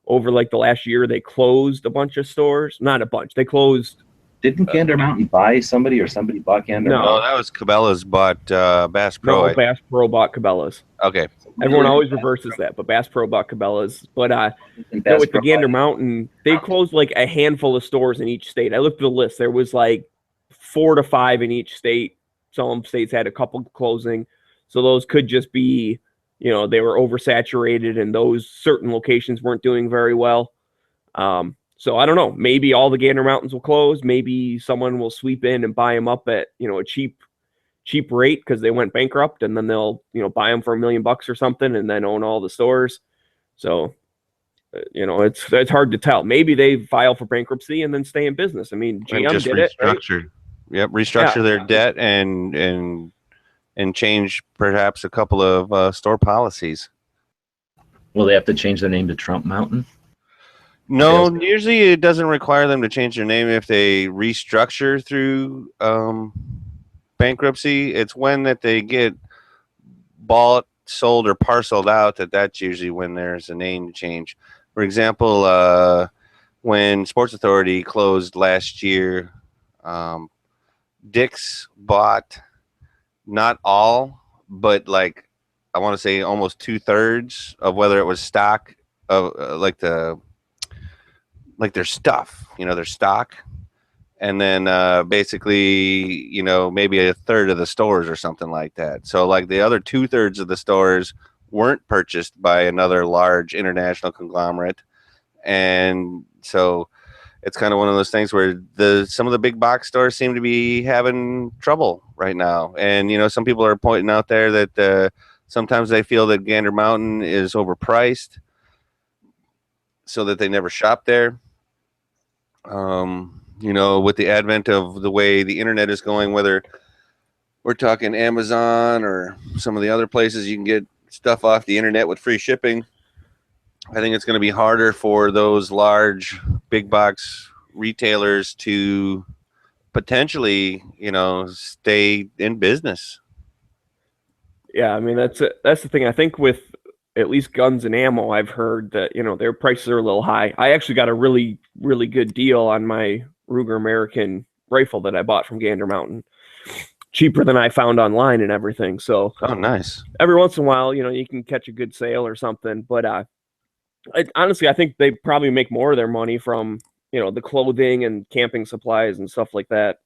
over like the last year they closed a bunch of stores, not a bunch. They closed. Didn't Gander Mountain buy somebody, or somebody bought Gander No. Mountain? No, that was Cabela's bought Bass Pro. No, Bass Pro bought Cabela's. Okay. Everyone always reverses that, but Bass Pro bought Cabela's. But Bass with the Pro Gander bought- Mountain, they closed like a handful of stores in each state. I looked at the list. There was like 4 to 5 in each state. Some states had a couple closing. So those could just be, they were oversaturated and those certain locations weren't doing very well. So I don't know. Maybe all the Gander Mountains will close. Maybe someone will sweep in and buy them up at, a cheap rate because they went bankrupt, and then they'll, buy them for $1 million or something and then own all the stores. So, it's hard to tell. Maybe they file for bankruptcy and then stay in business. I mean, And GM just did it. Right? restructured. Yep, restructure their debt and change perhaps a couple of store policies. Will they have to change their name to Trump Mountain? No, usually it doesn't require them to change their name if they restructure through bankruptcy. It's when that they get bought, sold, or parceled out that's usually when there's a name change. For example, when Sports Authority closed last year, Dick's bought not all, but like I want to say almost 2/3 of whether it was stock of like their stuff, their stock, and then basically, maybe a third of the stores or something like that. So like the other 2/3 of the stores weren't purchased by another large international conglomerate, and so it's kind of one of those things where some of the big box stores seem to be having trouble right now. And, some people are pointing out there that sometimes they feel that Gander Mountain is overpriced so that they never shop there. With the advent of the way the internet is going, whether we're talking Amazon or some of the other places you can get stuff off the internet with free shipping, I think it's going to be harder for those large big box retailers to potentially, stay in business. Yeah, I mean that's the thing. I think with at least guns and ammo, I've heard that their prices are a little high. I actually got a really really good deal on my Ruger American rifle that I bought from Gander Mountain, cheaper than I found online and everything. So oh, nice. Every once in a while, you can catch a good sale or something. But honestly, I think they probably make more of their money from the clothing and camping supplies and stuff like that.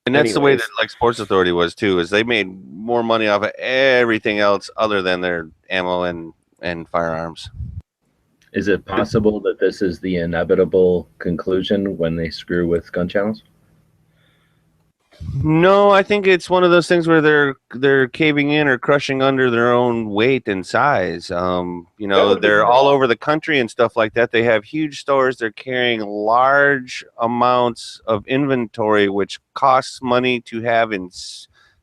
And that's the way that like Sports Authority was too, is they made more money off of everything else other than their ammo and firearms. Is it possible that this is the inevitable conclusion when they screw with gun channels? No, I think it's one of those things where they're caving in or crushing under their own weight and size. They're all over the country and stuff like that. They have huge stores. They're carrying large amounts of inventory, which costs money to have in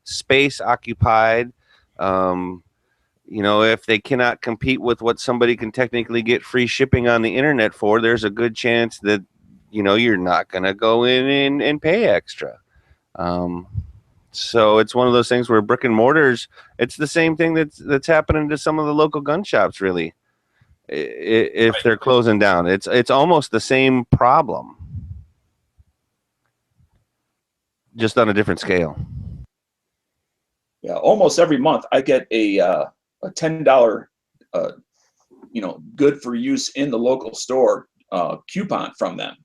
space occupied. If they cannot compete with what somebody can technically get free shipping on the internet for, there's a good chance that, you're not going to go in and pay extra. So it's one of those things where brick and mortars, it's the same thing that's happening to some of the local gun shops, really. If they're closing down, it's almost the same problem, just on a different scale. Yeah, almost every month I get a $10 good for use in the local store coupon from them.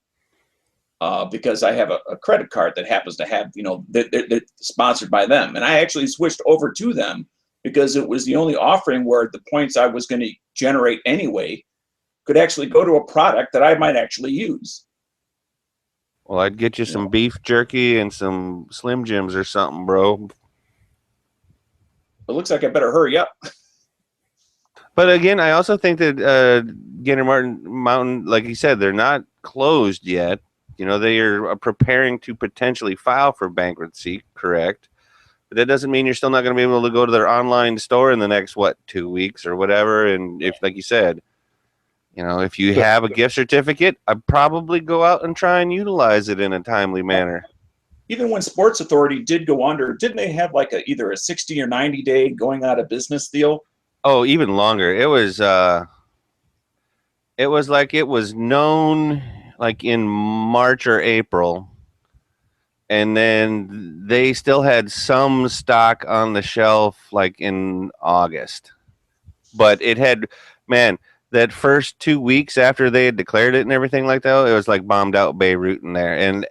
Because I have a credit card that happens to have, they're sponsored by them. And I actually switched over to them because it was the only offering where the points I was going to generate anyway could actually go to a product that I might actually use. Well, I'd get you some beef jerky and some Slim Jims or something, bro. It looks like I better hurry up. But again, I also think that Gander Mountain, like you said, they're not closed yet. They are preparing to potentially file for bankruptcy, correct? But that doesn't mean you're still not going to be able to go to their online store in the next, 2 weeks or whatever. And if, like you said, if you have a gift certificate, I'd probably go out and try and utilize it in a timely manner. Even when Sports Authority did go under, didn't they have like either a 60 or 90 day going out of business deal? Oh, even longer. It was like it was known like in March or April, and then they still had some stock on the shelf like in August. But it had, man, that first 2 weeks after they had declared it and everything like that, it was like bombed out Beirut in there. And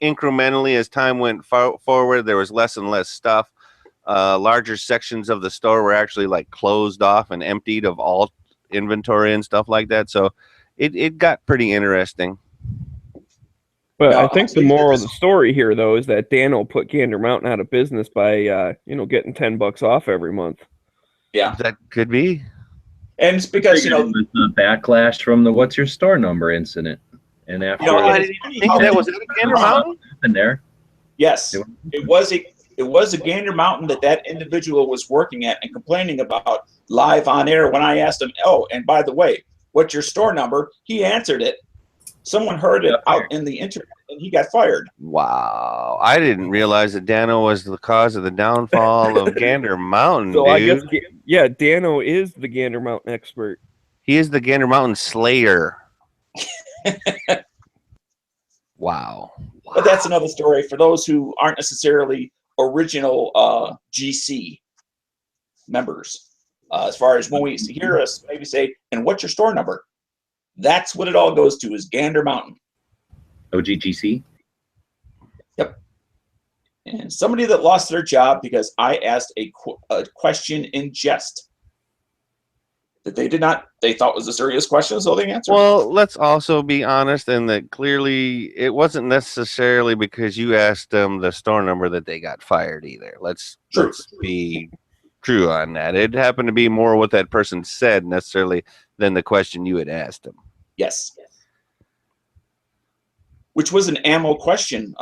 incrementally as time went forward, there was less and less stuff. Larger sections of the store were actually like closed off and emptied of all inventory and stuff like that. So it got pretty interesting. But I think the moral of the story here, though, is that Dano put Gander Mountain out of business by getting $10 off every month. Yeah, that could be. And it's because the backlash from the "What's your store number" incident, and after I didn't even think that was a Gander Mountain in there. Yes, it was a Gander Mountain that individual was working at and complaining about live on air. When I asked him, "Oh, and by the way, what's your store number?" he answered it. Someone heard it out in the internet, and he got fired. Wow. I didn't realize that Dano was the cause of the downfall of Gander Mountain, so dude. I guess, Dano is the Gander Mountain expert. He is the Gander Mountain Slayer. Wow. But that's another story for those who aren't necessarily original GC. members. As far as when we hear us maybe say, and what's your store number? That's what it all goes to, is Gander Mountain. OGGC? Yep. And somebody that lost their job because I asked a question in jest that they thought was a serious question, so they answered. Well, let's also be honest in that clearly it wasn't necessarily because you asked them the store number that they got fired either. Let's be true on that. It happened to be more what that person said necessarily than the question you had asked them. Yes. Which was an ammo question,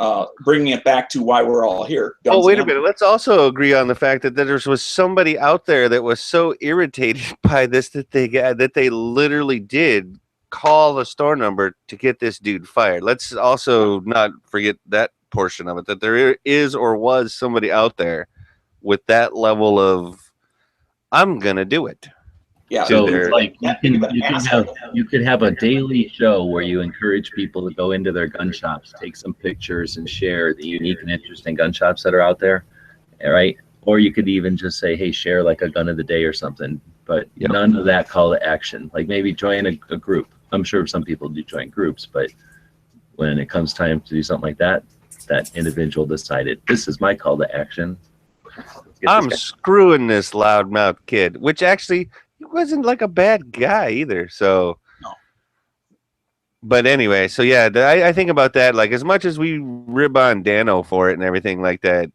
bringing it back to why we're all here. Oh, wait a minute. Let's also agree on the fact that there was somebody out there that was so irritated by this that they literally did call the store number to get this dude fired. Let's also not forget that portion of it, that there is or was somebody out there with that level of, I'm going to do it. Yeah, so like you could have a daily show where you encourage people to go into their gun shops, take some pictures, and share the unique and interesting gun shops that are out there, right? Or you could even just say, hey, share like a gun of the day or something, but none of that call to action. Like maybe join a group. I'm sure some people do join groups, but when it comes time to do something like that, that individual decided, this is my call to action. I'm screwing this loudmouth kid, which actually he wasn't like a bad guy either. So, no. But anyway, so yeah, I think about that. Like, as much as we rib on Dano for it and everything like that,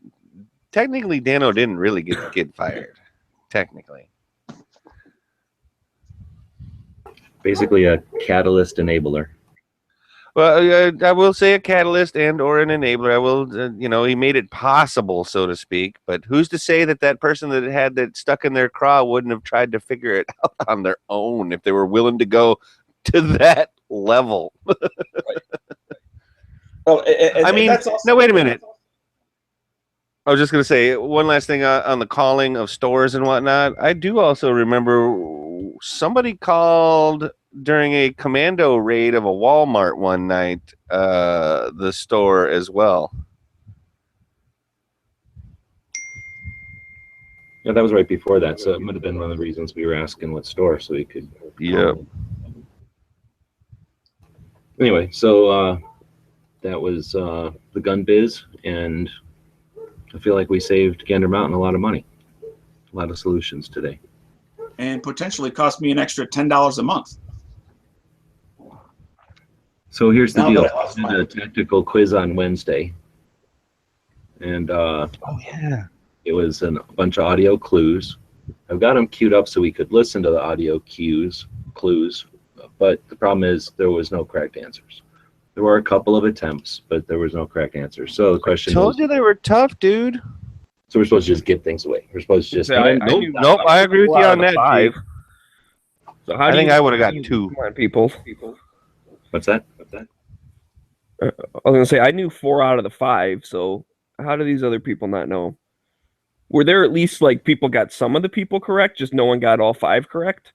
technically Dano didn't really get fired. Technically, basically a catalyst enabler. Well, I will say a catalyst and or an enabler. I will, he made it possible, so to speak. But who's to say that that person that had that stuck in their craw wouldn't have tried to figure it out on their own if they were willing to go to that level? Well, I mean, no, wait a minute. I was just going to say one last thing on the calling of stores and whatnot. I do also remember somebody called during a commando raid of a Walmart one night, the store as well. Yeah, that was right before that, so it might have been one of the reasons we were asking what store, so we could. Yeah. Anyway, so that was the gun biz, and I feel like we saved Gander Mountain a lot of money, a lot of solutions today, and potentially cost me an extra $10 a month. So here's the deal. I did a tactical quiz on Wednesday, and oh yeah, it was a bunch of audio clues. I've got them queued up so we could listen to the audio clues, but the problem is there was no correct answers. There were a couple of attempts, but there was no correct answers. So the question told you they were tough, dude. So we're supposed to just give things away. We're supposed to just. Nope. I agree with you on that, 5. So I think I would have got 2. Come on, people. What's that? I was gonna say I knew 4 out of the 5. So how do these other people not know? Were there at least like people got some of the people correct, just no one got all 5 correct?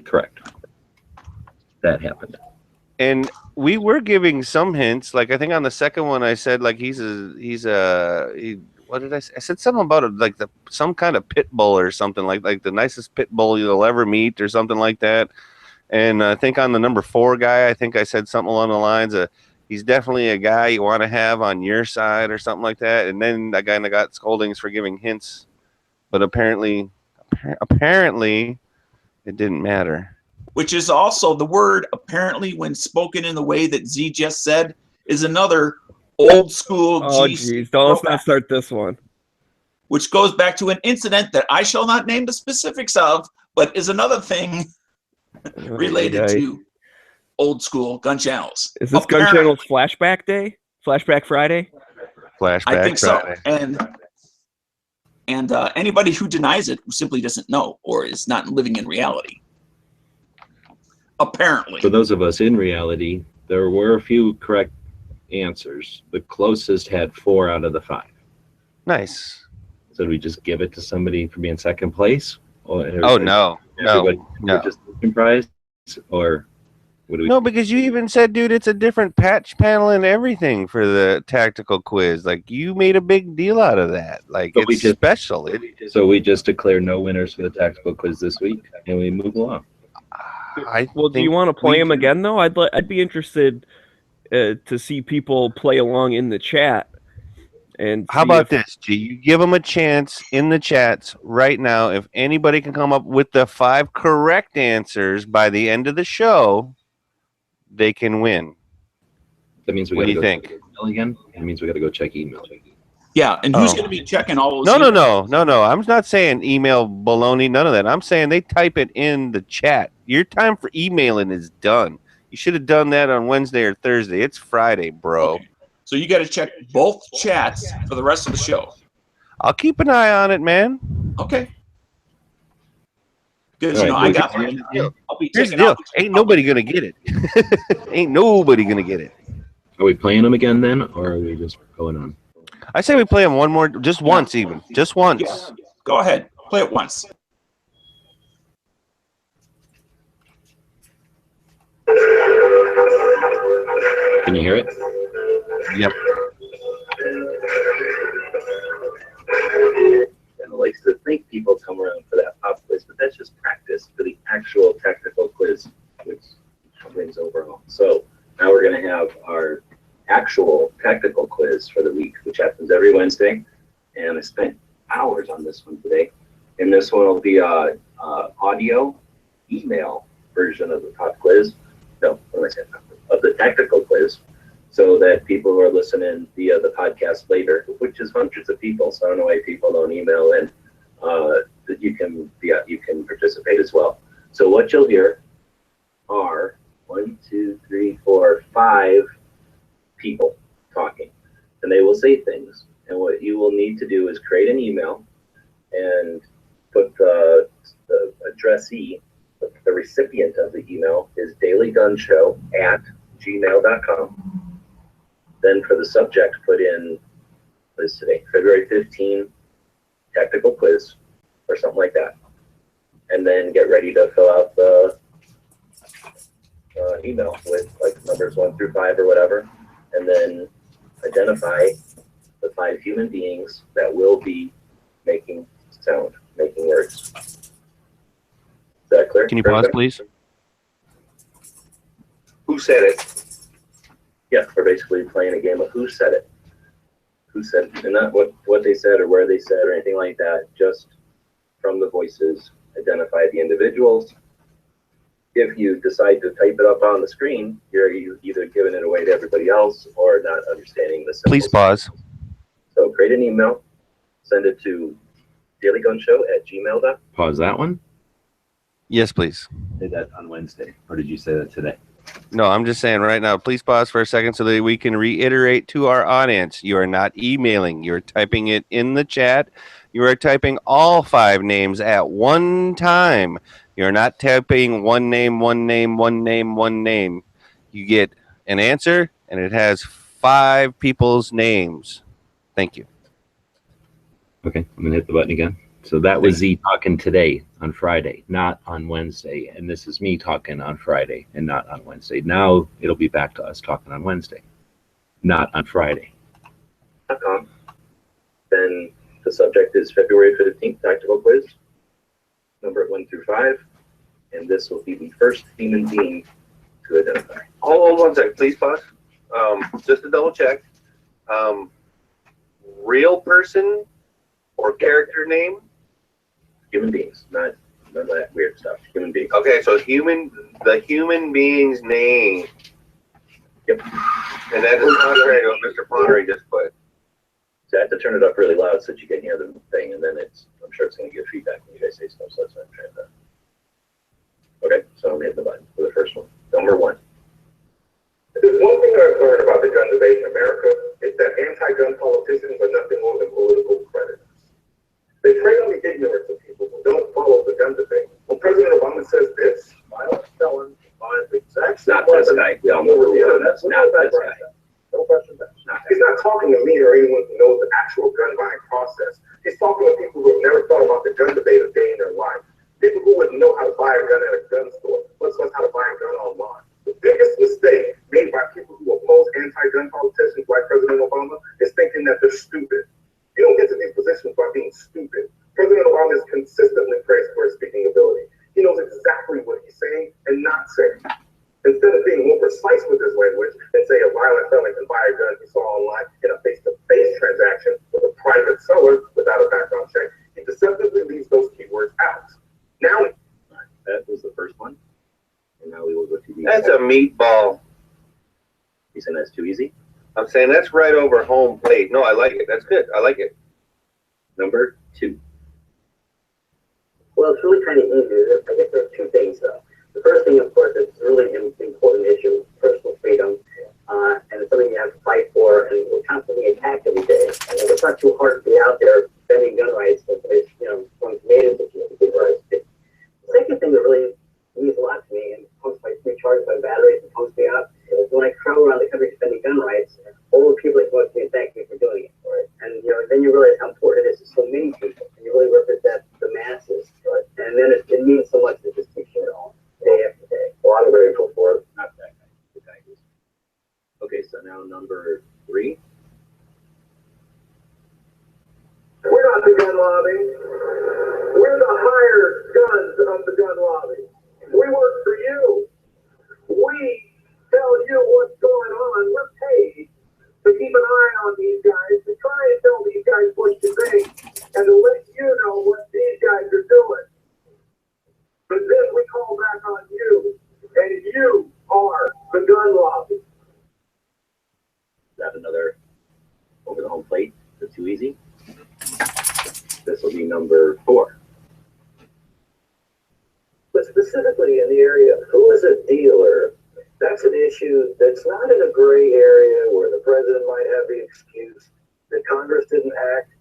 Correct. That happened. And we were giving some hints. Like I think on the second one, I said like what did I say? I said something about it, like some kind of pit bull or something like the nicest pit bull you'll ever meet or something like that. And I think on the number 4 guy, I think I said something along the lines of, he's definitely a guy you want to have on your side or something like that. And then I kind of got scoldings for giving hints, but apparently it didn't matter. Which is also the word apparently, when spoken in the way that Z just said, is another old school. Oh, geez, let's not start this one. Which goes back to an incident that I shall not name the specifics of, but is another thing related to old school gun channels. Is this gun channel's flashback day? Flashback Friday? Flashback I think Friday. So. And anybody who denies it simply doesn't know or is not living in reality. Apparently. For those of us in reality, there were a few correct answers. The closest had 4 out of the 5. Nice. So do we just give it to somebody for being second place? Or no. Just surprised? Or No, because you even said, dude, it's a different patch panel and everything for the tactical quiz. Like, you made a big deal out of that. Like, But we it's just- special. So we just declare no winners for the tactical quiz this week, and we move along. Well, do you want to play them again though? I'd be interested to see people play along in the chat. And How about this, G? You give them a chance in the chats right now. If anybody can come up with the 5 correct answers by the end of the show, they can win. That means we What got do to you go think? check email again. It means we got to go check email. Yeah, and who's Oh. going to be checking all those? No. emails? I'm not saying email baloney, none of that. I'm saying they type it in the chat. Your time for emailing is done. You should have done that on Wednesday or Thursday. It's Friday, bro. Okay. So you got to check both chats for the rest of the show. I'll keep an eye on it, man. Okay. Because All you know right, I got. here's the I'll be Here's the taking deal. out. Ain't nobody gonna get it. Ain't nobody gonna get it. Are we playing them again then, or are we just going on? I say we play them one more, just once even. Just once. Yeah. Go ahead. Play it once. Can you hear it? Yep. And I like to think people come around for that pop quiz, but that's just practice for the actual technical quiz, which wins overall. So now we're going to have our actual technical quiz for the week, which happens every Wednesday. And I spent hours on this one today. And this one will be a audio email version of the pop quiz. No, what am I saying? Of the technical quiz, so that people who are listening via the podcast later, which is hundreds of people, so I don't know why people don't email in, that you can participate as well. So what you'll hear are 1, 2, 3, 4, 5 people talking, and they will say things. And what you will need to do is create an email and put the addressee, the recipient of the email is dailygunshow@gmail.com. Then for the subject, put in, what is today, February 15, technical quiz, or something like that. And then get ready to fill out the email with like numbers 1 through 5 or whatever. And then identify the 5 human beings that will be making sound, making words. Is that clear? Can you pause, please? Who said it? Yeah, we're basically playing a game of who said it. Who said it, and not what they said or where they said or anything like that, just from the voices, identify the individuals. If you decide to type it up on the screen, you're either giving it away to everybody else or not understanding the symbols. Please pause. So create an email, send it to dailygunshow@gmail.com. Pause that one. Yes, please. Say that on Wednesday, or did you say that today? No, I'm just saying right now, please pause for a second so that we can reiterate to our audience. You are not emailing. You're typing it in the chat. You are typing all 5 names at one time. You're not typing one name, one name, one name, one name. You get an answer, and it has 5 people's names. Thank you. Okay, I'm gonna hit the button again. So that was Z talking today on Friday, not on Wednesday. And this is me talking on Friday and not on Wednesday. Now it'll be back to us talking on Wednesday, not on Friday. Then the subject is February 15th, tactical quiz, number 1 through 5. And this will be the first human being to identify. Hold on one second, please pause. Just to double check. Real person or character name? Human beings, not none of that weird stuff. Human beings. Okay, so the human being's name. Yep. And that is contrary to what Mr. Pondering just put. So I have to turn it up really loud so that you can hear the thing, and then I'm sure it's going to give feedback when you guys say stuff, so that's what I'm trying to. Okay, so I'm hitting the button for the first one. Number 1. There's one thing I've learned about the gun debate in America is that anti-gun politicians are nothing more than political predators. They prey on the ignorance of people who don't follow the gun debate. When President Obama says this, violent felons find the exact It's not this guy. We all know who he is. That's not this guy. No question about it. He's not talking to me or anyone who knows the actual gun buying process. He's talking to people who have never thought about the gun debate a day in their life. People who wouldn't know how to buy a gun at a gun store, much less how to buy a gun online. biggest mistake made by people who oppose anti-gun politicians like President Obama is thinking that they're stupid. You don't get to these positions by being stupid. President Obama is consistently praised for his speaking ability. He knows exactly what he's saying and not saying. Instead of being more precise with his language and say a violent felon can buy a gun he saw online in a face-to-face transaction with a private seller without a background check, he deceptively leaves those keywords out. Now, that was the first one. And now we will go to the. That's a meatball. You saying that's too easy? I'm saying that's right over home plate. No, I like it. That's good. I like it. Number 2. Well, it's really kind of easy. I guess there's two things, though. The first thing, of course, is really an important issue, personal freedom, and it's something you have to fight for, and we're constantly attacked every day. And it's not too hard to be out there defending gun rights, but it's, when it's made into gun rights. The second thing that really means a lot to me, and pumps my recharges my batteries and pumps me up, is when I travel around the country defending gun rights, all the people that come up to me and thank me for doing it. Right? And then you realize how important it is to so many people, and you really represent the masses. Right? And then it means so much to just keep it all day after day. Well, I'm grateful for it. Not that guy. The guy who's. Okay, so now number 3. we're not the gun lobby. We're the hired guns of the gun lobby. We work for you. We tell you what's going on. We're paid to keep an eye on these guys, to try and tell these guys what to think, and to let you know what these guys are doing. But then we call back on you, and you are the gun lobby. Is that another over the home plate? Is it too easy? This will be number 4. But specifically in the area of who is a dealer, that's an issue that's not in a gray area where the president might have the excuse that Congress didn't act.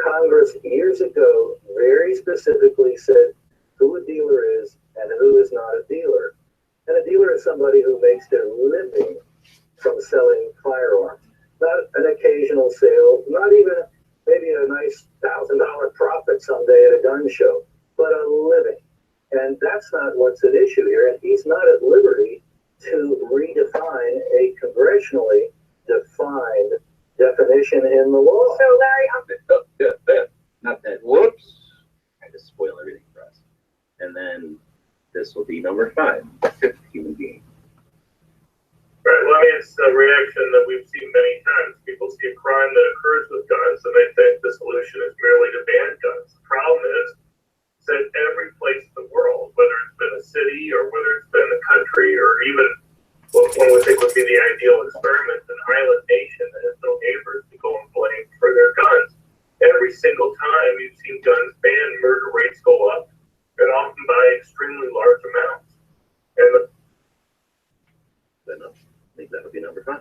Congress years ago very specifically said who a dealer is and who is not a dealer. And a dealer is somebody who makes their living from selling firearms. Not an occasional sale, not even maybe a nice $1,000 profit someday at a gun show, but a living. And that's not what's at issue here. And he's not at liberty to redefine a congressionally defined definition in the law. So, Larry, not that. Whoops. I just spoil everything for us. And then this will be number 5, the 5th human being. Right, well, I mean, it's a reaction that we've seen many times. People see a crime that occurs with guns, and they think the solution is merely to ban guns. The problem is that every place in the world, whether it's been a city or whether it's been a country or even what one would think would be the ideal experiment, an island nation that has no neighbors to go and blame for their guns. Every single time you've seen guns banned, murder rates go up, and often by extremely large amounts. And I think that would be number 5.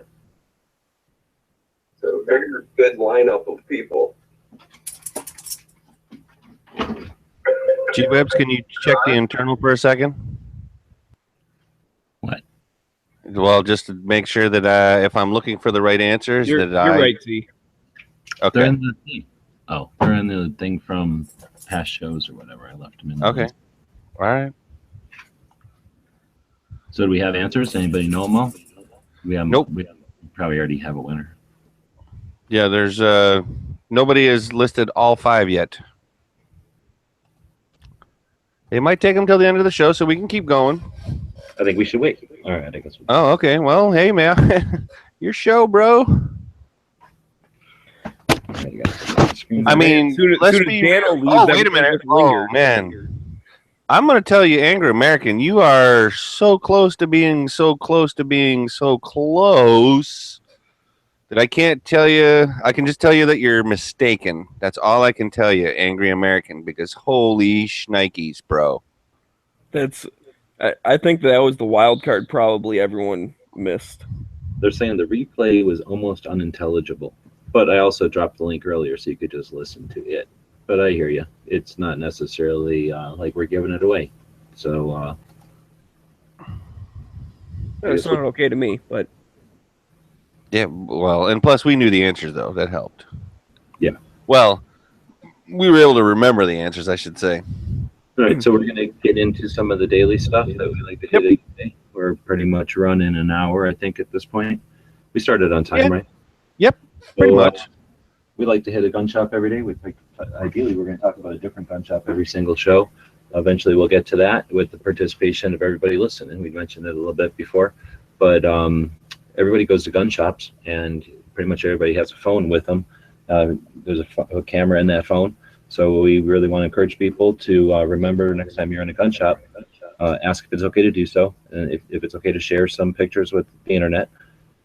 So Very good lineup of people. G-Webs, can you check the internal for a second? What? Well, just to make sure that if I'm looking for the right answers, You're that right, Z. They're Okay. in the thing. Oh, they're in the thing from past shows or whatever. I left them in. Okay. All right. So do we have answers? Anybody know them all? We have. Nope. We probably already have a winner. Yeah, there's nobody has listed all 5 yet. It might take them till the end of the show, so we can keep going. I think we should wait. All right, I guess. Oh, okay. Well, hey, man, your show, bro. I mean, Soon as let's Dan be. will leave, Oh, wait a everything minute. just Oh, lingers. man. I'm going to tell you, Angry American, you are so close to being so close to being so close that I can't tell you. I can just tell you that you're mistaken. That's all I can tell you, Angry American, because holy shnikes, bro. That's. I think that was the wild card. Probably everyone missed. They're saying the replay was almost unintelligible, but I also dropped the link earlier so you could just listen to it. But I hear you. It's not necessarily like we're giving it away. So It's not okay to me, but Yeah, well, and plus we knew the answers, though. That helped. Yeah. Well, we were able to remember the answers, I should say. all right, so we're gonna get into some of the daily stuff that we like to do today. We're pretty much running an hour, I think, at this point. We started on time, Yeah. right? Yep, pretty much. We like to hit a gun shop every day. Ideally, we're going to talk about a different gun shop every single show. Eventually, we'll get to that with the participation of everybody listening. We mentioned it a little bit before, but everybody goes to gun shops, and pretty much everybody has a phone with them. There's a camera in that phone. So we really want to encourage people to remember next time you're in a gun shop, ask if it's okay to do so, and if it's okay to share some pictures with the internet.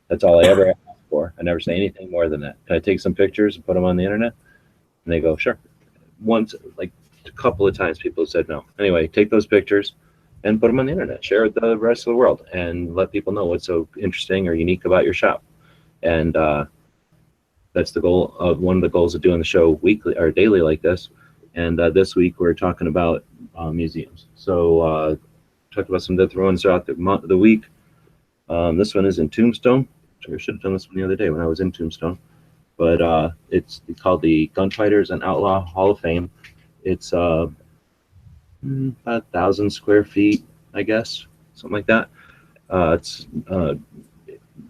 That's all I ever ask for. I never say anything more than that. Can I take some pictures and put them on the internet? And they go, sure. Once, like a couple of times, people have said no. Anyway, take those pictures and put them on the internet. Share with the rest of the world and let people know what's so interesting or unique about your shop. And that's the goal of one of the goals of doing the show weekly or daily like this. And this week we're talking about museums. So talked about some different ones throughout the week. This one is in Tombstone. I should have done this one the other day when I was in Tombstone. But it's called the Gunfighters and Outlaw Hall of Fame. It's about 1,000 square feet, I guess, something like that. It's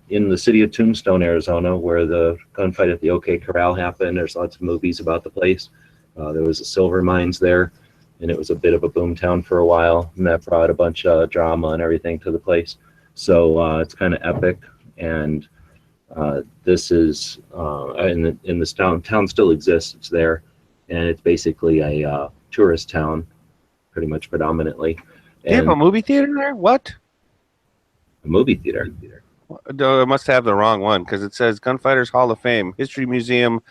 in the city of Tombstone, Arizona, where the gunfight at the OK Corral happened. There's lots of movies about the place. There was a silver mines there, and it was a bit of a boom town for a while, and that brought a bunch of drama and everything to the place. So it's kind of epic, and this is in this town. Town still exists. It's there, and it's basically a tourist town, pretty much predominantly. They have a movie theater there? What? A movie theater. I must have the wrong one because it says Gunfighters Hall of Fame, History Museum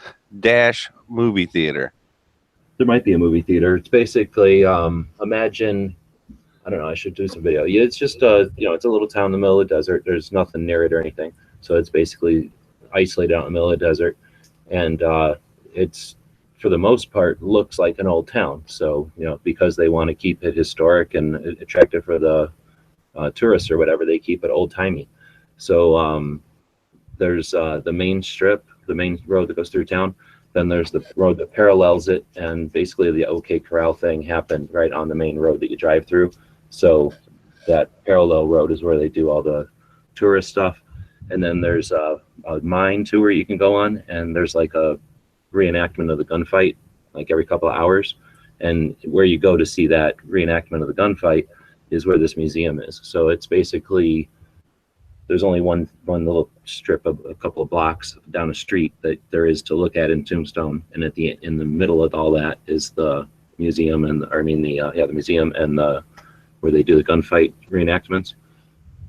- movie theater. There might be a movie theater. It's basically imagine, I don't know, I should do some video. Yeah, it's just it's a little town in the middle of the desert. There's nothing near it or anything. So it's basically isolated out in the middle of the desert. And it's, for the most part, looks like an old town. So, because they want to keep it historic and attractive for the tourists or whatever, they keep it old-timey. So there's the main strip, the main road that goes through town. Then there's the road that parallels it, and basically the OK Corral thing happened right on the main road that you drive through. So that parallel road is where they do all the tourist stuff. And then there's a mine tour you can go on, and there's like a reenactment of the gunfight, like every couple of hours. And where you go to see that reenactment of the gunfight is where this museum is. So it's basically, there's only one little strip of a couple of blocks down the street that there is to look at in Tombstone, and in the middle of all that is the museum and the museum and where they do the gunfight reenactments.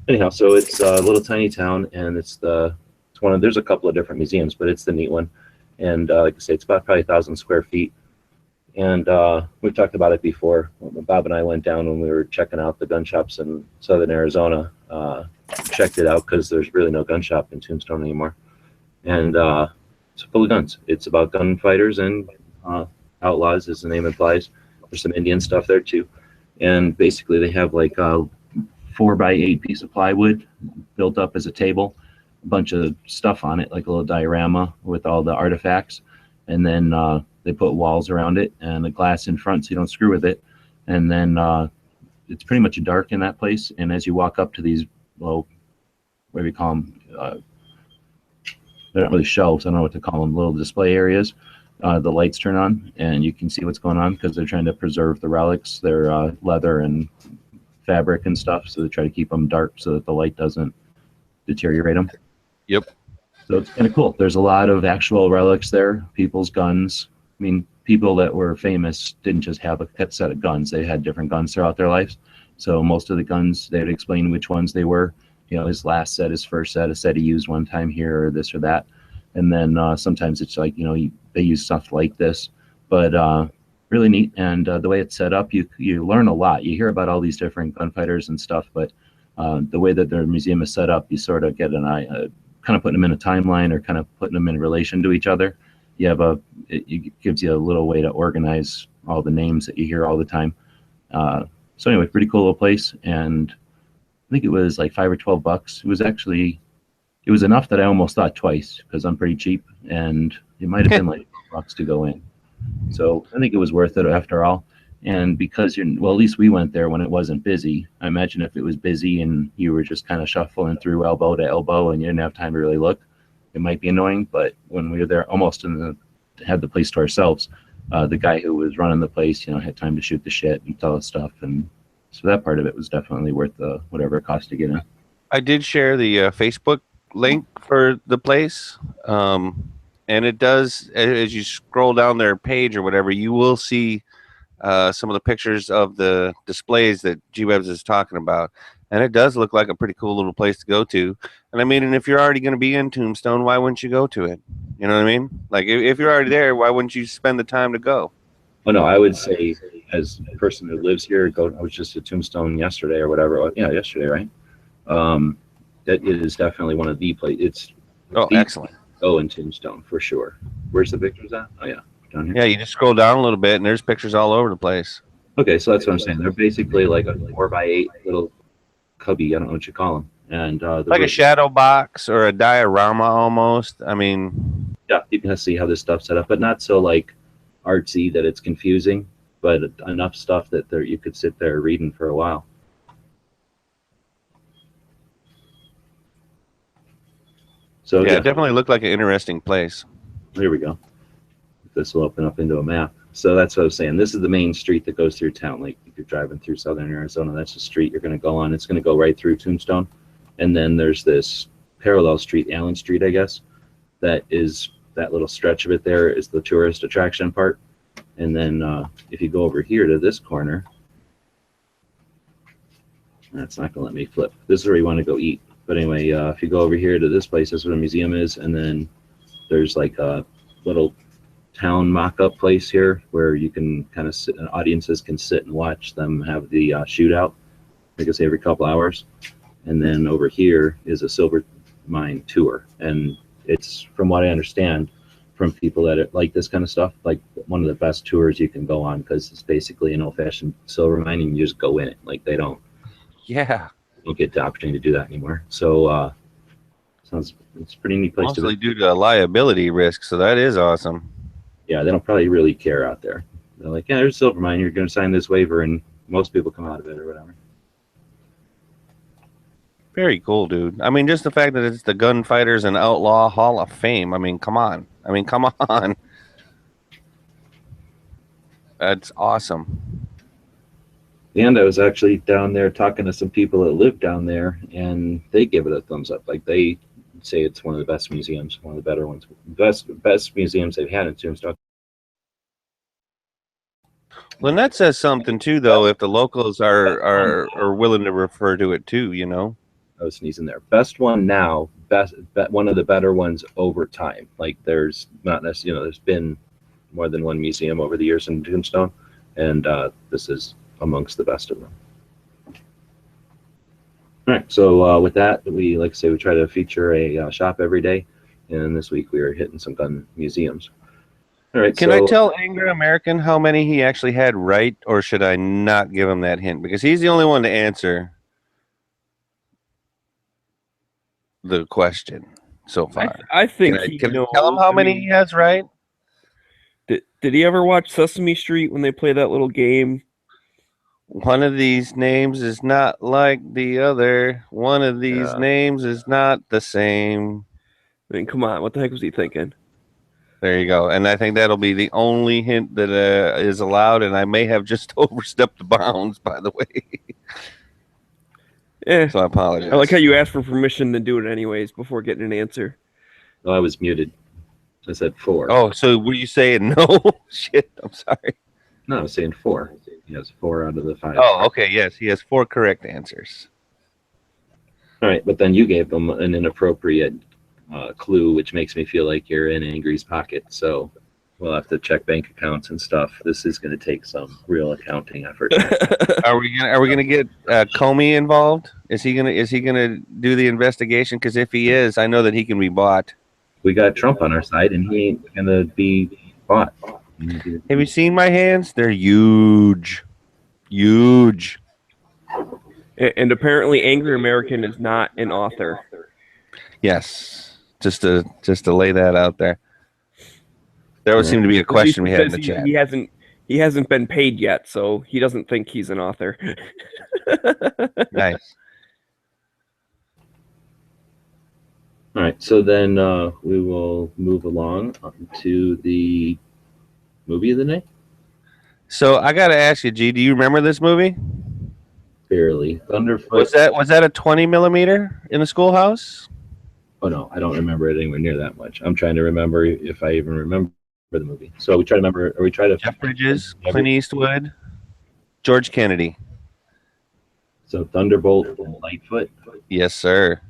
Anyhow, so it's a little tiny town, and there's a couple of different museums, but it's the neat one. And like I say, it's about probably 1,000 square feet. And we've talked about it before. Bob and I went down when we were checking out the gun shops in southern Arizona. Checked it out because there's really no gun shop in Tombstone anymore. And it's full of guns. It's about gunfighters and outlaws, as the name implies. There's some Indian stuff there too. And basically they have like a 4x8 piece of plywood built up as a table, a bunch of stuff on it, like a little diorama with all the artifacts. And then they put walls around it and a glass in front so you don't screw with it. And then it's pretty much dark in that place. And as you walk up to these, well, what do we call them? They're not really shelves. I don't know what to call them. Little display areas. The lights turn on, and you can see what's going on because they're trying to preserve the relics. They're leather and fabric and stuff, so they try to keep them dark so that the light doesn't deteriorate them. Yep. So it's kind of cool. There's a lot of actual relics there, people's guns. I mean, people that were famous didn't just have a set of guns. They had different guns throughout their lives. So most of the guns, they would explain which ones they were. His last set, his first set, a set he used one time here or this or that. And then sometimes it's like, they use stuff like this. But really neat. And the way it's set up, you learn a lot. You hear about all these different gunfighters and stuff, but the way that their museum is set up, you sort of get an eye, kind of putting them in a timeline or kind of putting them in relation to each other. It gives you a little way to organize all the names that you hear all the time. So anyway, pretty cool little place. And I think it was like $5 or $12. It was enough that I almost thought twice because I'm pretty cheap, and it might have been like $12 to go in. So I think it was worth it after all. And because well, at least we went there when it wasn't busy. I imagine if it was busy and you were just kind of shuffling through elbow to elbow and you didn't have time to really look, it might be annoying. But when we were there, almost had the place to ourselves, the guy who was running the place, had time to shoot the shit and tell us stuff, and so that part of it was definitely worth whatever it cost to get in. I did share the Facebook link for the place, and it does, as you scroll down their page or whatever, you will see some of the pictures of the displays that G-Webs is talking about, and it does look like a pretty cool little place to go to. And I mean, and if you're already going to be in Tombstone, why wouldn't you go to it? You know what I mean? Like, if you're already there, why wouldn't you spend the time to go? Oh no, I would say, as a person who lives here, I was just at Tombstone yesterday or whatever. Yeah, yesterday, right? That it is definitely one of the places. Oh, excellent. Go in Tombstone for sure. Where's the pictures at? Oh yeah, down here. Yeah, you just scroll down a little bit, and there's pictures all over the place. Okay, so that's what I'm saying. They're basically like a 4x8 little cubby. I don't know what you call them. And like a shadow box or a diorama almost. I mean, yeah, you can see how this stuff's set up, but not so like artsy that it's confusing, but enough stuff that you could sit there reading for a while. So yeah, it definitely looked like an interesting place. Here we go. This will open up into a map. So that's what I was saying. This is the main street that goes through town. Like if you're driving through southern Arizona, that's the street you're going to go on. It's going to go right through Tombstone. And then there's this parallel street, Allen Street, I guess, that little stretch of it there is the tourist attraction part. And then if you go over here to this corner, that's not going to let me flip. This is where you want to go eat. But anyway, if you go over here to this place, that's where the museum is. And then there's like a little town mock-up place here where you can kind of sit, and audiences can sit and watch them have the shootout, I guess every couple hours. And then over here is a silver mine tour. And it's, from what I understand from people that like this kind of stuff, like one of the best tours you can go on, because it's basically an old-fashioned silver mine and you just go in it. Like they don't get the opportunity to do that anymore. So it's a pretty neat place. Mostly due to liability risk, so that is awesome. Yeah, they don't probably really care out there. They're like, yeah, there's a silver mine, you're going to sign this waiver, and most people come out of it or whatever. Very cool, dude. I mean, just the fact that it's the Gunfighters and Outlaw Hall of Fame. I mean, come on. That's awesome. And I was actually down there talking to some people that live down there, and they give it a thumbs up. Like, they say it's one of the best museums, one of the better ones, best museums they've had in Tombstone. Well, and that says something too, though, if the locals are willing to refer to it too, you know. I was sneezing there. Best one now, one of the better ones over time. Like, there's not necessarily, there's been more than one museum over the years in Tombstone, and this is amongst the best of them. All right, so with that, we, like I say, we try to feature a shop every day, and this week we were hitting some gun museums. All right, Can I tell Angry American how many he actually had right, or should I not give him that hint? Because he's the only one to answer the question so far. I think can I tell him how many he has right? Did he ever watch Sesame Street when they play that little game? One of these names is not like the other. One of these names is not the same. I mean, come on. What the heck was he thinking? There you go. And I think that'll be the only hint that is allowed, and I may have just overstepped the bounds, by the way. Yeah. So I apologize. I like how you asked for permission to do it anyways before getting an answer. Oh, I was muted. I said 4. Oh, so were you saying no? Shit, I'm sorry. No, I was saying 4. He has 4 out of the 5. Oh, okay, yes. He has 4 correct answers. All right, but then you gave them an inappropriate clue, which makes me feel like you're in Angry's pocket. So we'll have to check bank accounts and stuff. This is going to take some real accounting effort. Are we gonna get Comey involved? Is he gonna do the investigation? Because if he is, I know that he can be bought. We got Trump on our side, and he ain't going to be bought. Have you seen my hands? They're huge. Huge. And apparently Angry American is not an author. Yes. Just to lay that out there. There would seem to be a question we had in the chat. He hasn't been paid yet, so he doesn't think he's an author. Nice. All right, so then we will move along to the movie of the day. So I got to ask you, G, do you remember this movie? Barely. Thunderfoot. Was that a 20 millimeter in the schoolhouse? Oh no, I don't remember it anywhere near that much. I'm trying to remember if I even remember the movie. So we try to remember, or we try to. Jeff Bridges, Clint Eastwood, George Kennedy. So Thunderbolt and Lightfoot. Yes, sir.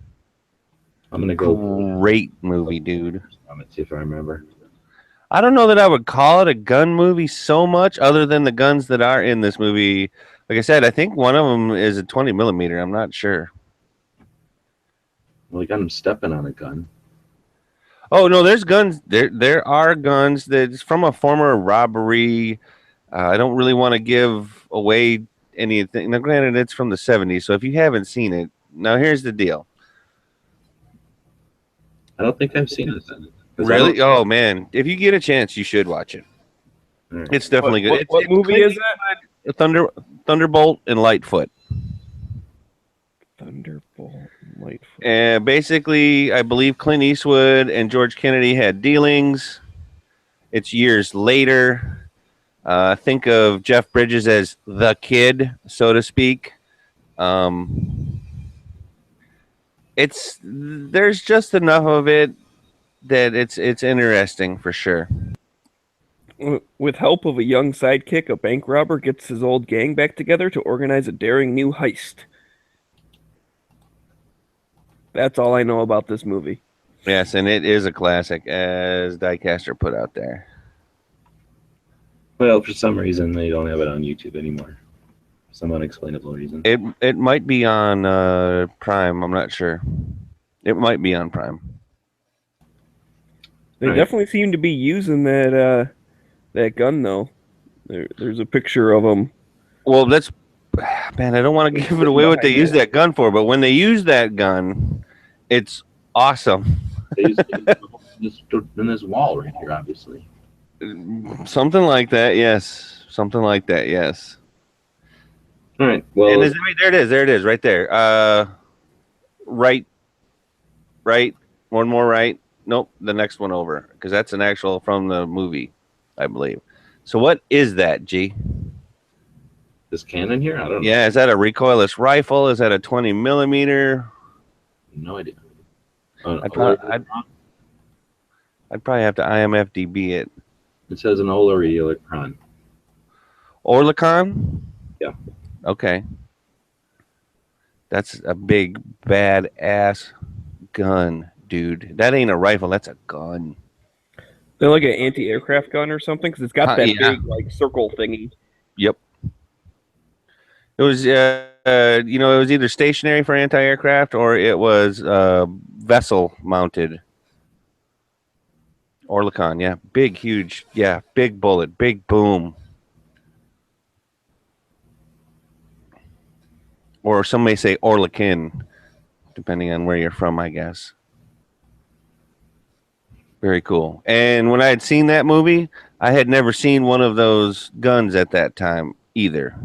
I'm gonna go. Great movie, dude. I'm gonna see if I remember. I don't know that I would call it a gun movie so much, other than the guns that are in this movie. Like I said, I think one of them is a 20 millimeter. I'm not sure. Well, we got him stepping on a gun. Oh no, there's guns. There are guns that's from a former robbery. I don't really want to give away anything. Now, granted, it's from the 70s, so if you haven't seen it, now here's the deal. I don't think I've seen it then. Really? Oh man, if you get a chance, you should watch it. Right. It's definitely good. What movie is that? Thunderbolt and Lightfoot. Thunderbolt and Lightfoot. And basically, I believe Clint Eastwood and George Kennedy had dealings. It's years later. Think of Jeff Bridges as the kid, so to speak. There's just enough of it that it's interesting for sure. With help of a young sidekick, a bank robber gets his old gang back together to organize a daring new heist. That's all I know about this movie. Yes, and it is a classic, as Diecaster put out there. Well, for some reason, they don't have it on YouTube anymore. Some unexplainable reason. It might be on Prime. I'm not sure. It might be on Prime. They definitely seem to be using that gun, though. There's a picture of them. Well, man, I don't want to give it away what they use that gun for, but when they use that gun, it's awesome. They use it in this wall right here, obviously. Something like that, yes. Something like that, yes. All right. Well, and there it is, right there. Right. One more right. Nope, the next one over, because that's an actual from the movie, I believe. So what is that, G? This cannon here? I don't know. Yeah, is that a recoilless rifle? Is that a 20 millimeter? No idea. I'd probably have to IMFDB it. It says an Olaricon. Orlicon? Yeah. Okay. That's a big, badass gun, dude. That ain't a rifle. That's a gun. They're like an anti-aircraft gun or something, because it's got that yeah. big like circle thingy. Yep. It was, it was either stationary for anti-aircraft or it was vessel mounted. Orlicon, yeah. Big, huge, yeah. Big bullet, big boom. Or some may say Orlikin, depending on where you're from, I guess. Very cool. And when I had seen that movie, I had never seen one of those guns at that time either.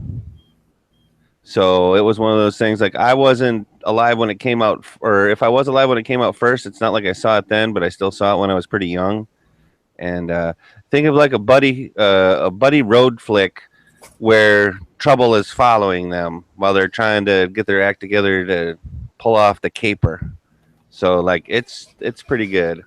So it was one of those things, like I wasn't alive when it came out, or if I was alive when it came out first, it's not like I saw it then, but I still saw it when I was pretty young. And think of like a buddy road flick where trouble is following them while they're trying to get their act together to pull off the caper. So like it's pretty good.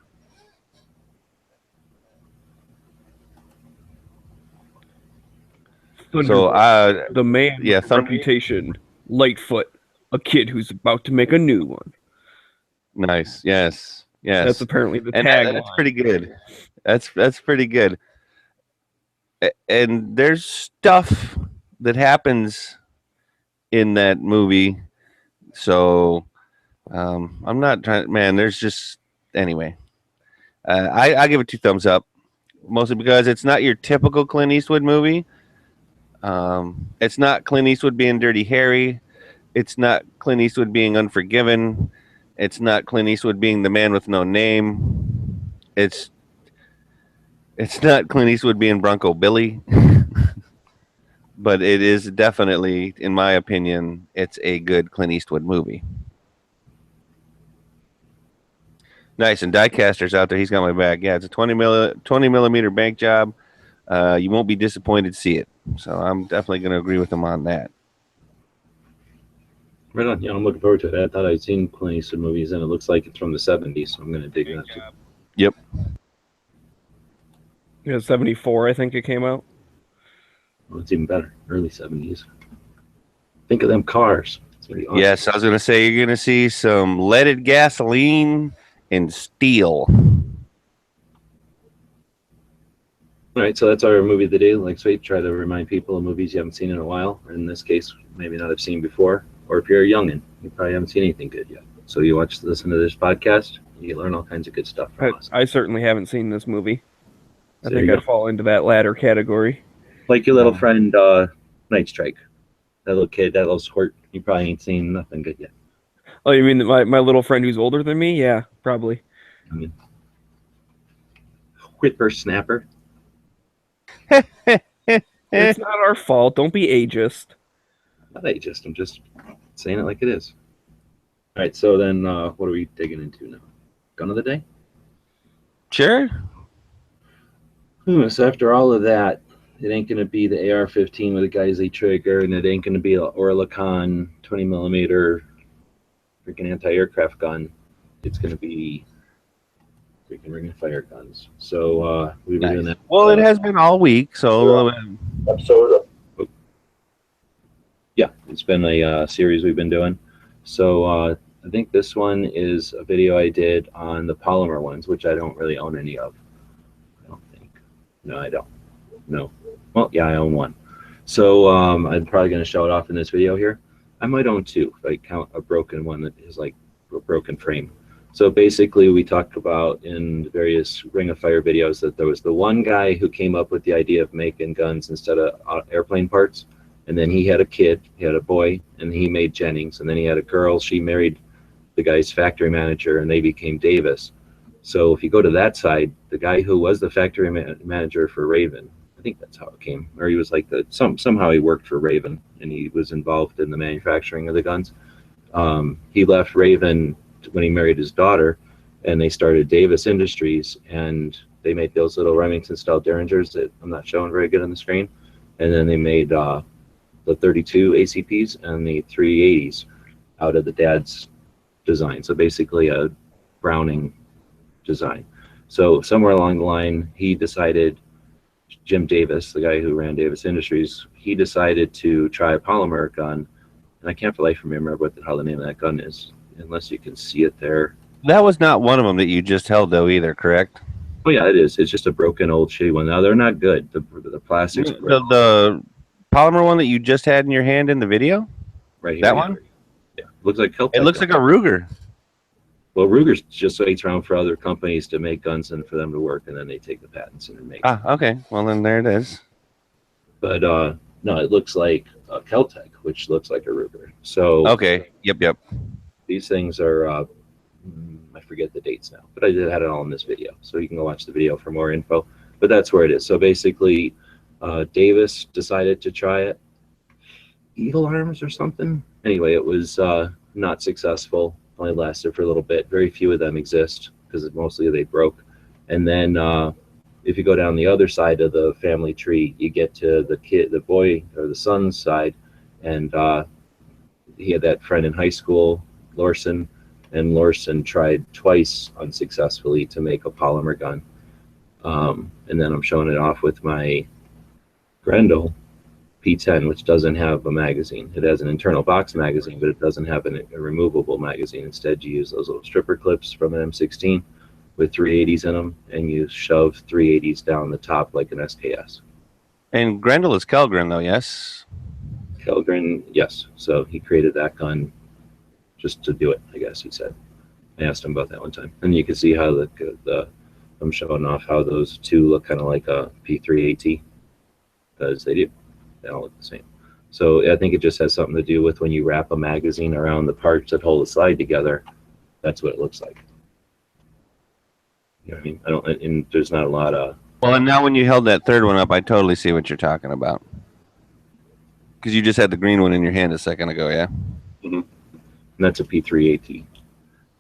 The man with Thunder. reputation, Lightfoot, a kid who's about to make a new one. Nice. Yes. That's apparently the tagline. That's pretty good. That's pretty good. And there's stuff that happens in that movie. So I'm not trying. Man, there's just anyway. I give it 2 thumbs up, mostly because it's not your typical Clint Eastwood movie. It's not Clint Eastwood being Dirty Harry. It's not Clint Eastwood being Unforgiven. It's not Clint Eastwood being the man with no name. It's not Clint Eastwood being Bronco Billy. but it is definitely, in my opinion, it's a good Clint Eastwood movie. Nice, and Diecaster's out there. He's got my back. Yeah, it's a 20 millimeter bank job. You won't be disappointed to see it. So I'm definitely going to agree with him on that. Right on. Yeah, I'm looking forward to it. I thought I'd seen Clint Eastwood movies, and it looks like it's from the 70s, so I'm going to dig that too. Yep. Yeah, 74, I think it came out. Well, it's even better. Early 70s. Think of them cars. It's gonna be awesome. Yes, I was going to say you're going to see some leaded gasoline and steel. All right, so that's our movie of the day. Like Sweet, try to remind people of movies you haven't seen in a while, or in this case, maybe not have seen before. Or if you're a youngin', you probably haven't seen anything good yet. So you listen to this podcast, you learn all kinds of good stuff from us. I certainly haven't seen this movie. I So think I'd fall into that latter category. Like your little friend, Night Strike. That little kid, that little squirt, you probably ain't seen nothing good yet. Oh, you mean my little friend who's older than me? Yeah, probably. I mean, whippersnapper. It's not our fault. Don't be ageist. Not ageist. I'm just saying it like it is. All right, so then what are we digging into now? Gun of the day? Sure. So after all of that, it ain't going to be the AR-15 with a Giessele trigger, and it ain't going to be an Orlikon 20 millimeter freaking anti-aircraft gun. It's going to be freaking ring of fire guns. So we've been doing that. Well, it has been all week, so yeah, it's been a series we've been doing. So I think this one is a video I did on the Polymer ones, which I don't really own any of. I don't think. No, I don't. No. Well, yeah, I own one. So I'm probably going to show it off in this video here. I might own two if I count a broken one that is like a broken frame. So basically, we talked about in various Ring of Fire videos that there was the one guy who came up with the idea of making guns instead of airplane parts. And then he had a kid, he had a boy, and he made Jennings. And then he had a girl, she married the guy's factory manager, and they became Davis. So if you go to that side, the guy who was the factory manager for Raven, I think that's how it came, or he was like somehow he worked for Raven, and he was involved in the manufacturing of the guns. He left Raven when he married his daughter, and they started Davis Industries, and they made those little Remington style Derringers that I'm not showing very good on the screen. And then they made the 32 ACPs and the 380s out of the dad's design. So basically a Browning design. So somewhere along the line, he decided, Jim Davis, the guy who ran Davis Industries, he decided to try a Polymer gun. And I can't for life remember what the hell the name of that gun is, unless you can see it there. that was not one of them that you just held, though, either, correct? Oh, yeah, it is. It's just a broken old shitty one. Now, they're not good. The plastics. The Polymer one that you just had in your hand in the video? Right here. That one? Yeah. Looks like Keltec. It looks like a Ruger. Well, Ruger's just waits around for other companies to make guns and for them to work, and then they take the patents and make Ah, okay. Well, then there it is. But no, it looks like a Keltec, which looks like a Ruger. So Okay. Yep. these things are, I forget the dates now, but I had it all in this video. So you can go watch the video for more info. But that's where it is. So basically, Davis decided to try it. Eagle Arms or something. Anyway, it was not successful. Only lasted for a little bit. Very few of them exist because mostly they broke. And then if you go down the other side of the family tree, you get to the boy or the son's side, and he had that friend in high school, Lorson, and Lorson tried twice unsuccessfully to make a Polymer gun. And then I'm showing it off with my Grendel P10, which doesn't have a magazine. It has an internal box magazine, but it doesn't have a removable magazine. Instead, you use those little stripper clips from an M16 with 380s in them, and you shove 380s down the top like an SKS. And Grendel is Kellgren, though, yes? Kellgren, yes. So he created that gun just to do it, I guess he said. I asked him about that one time. And you can see how I'm showing off how those two look kind of like a P3AT, because they do. They all look the same. So I think it just has something to do with when you wrap a magazine around the parts that hold the slide together, that's what it looks like. You know what I mean? And there's not a lot of... Well, and now when you held that third one up, I totally see what you're talking about. Because you just had the green one in your hand a second ago, yeah? Mm-hmm. And that's a P3AT.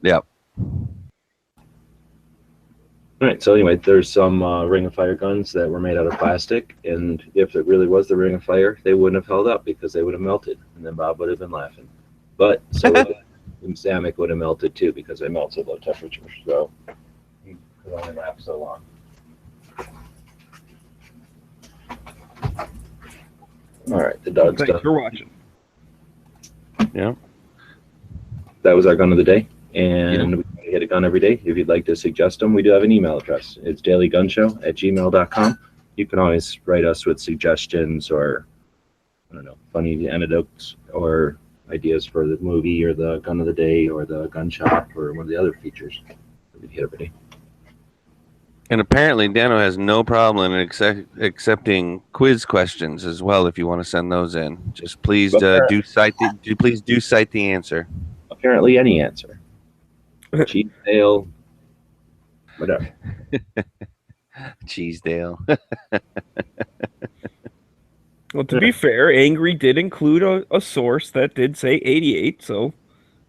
Yep. All right, so anyway, there's some Ring of Fire guns that were made out of plastic, and if it really was the Ring of Fire, they wouldn't have held up because they would have melted, and then Bob would have been laughing. But so and Zamek would have melted too because they melt so low temperature, so he could only last so long. All right, the dog's Thanks done. for watching. Yeah. That was our gun of the day, and we hit a gun every day. If you'd like to suggest them, we do have an email address. It's dailygunshow@gmail.com. You can always write us with suggestions or, I don't know, funny anecdotes or ideas for the movie or the gun of the day or the gun shop or one of the other features that we hit every day. And apparently Dano has no problem in accepting quiz questions as well if you want to send those in. Just please do cite the answer. Apparently any answer. Cheesdale, whatever. Cheesdale. Well, to be fair, Angry did include a source that did say 88, so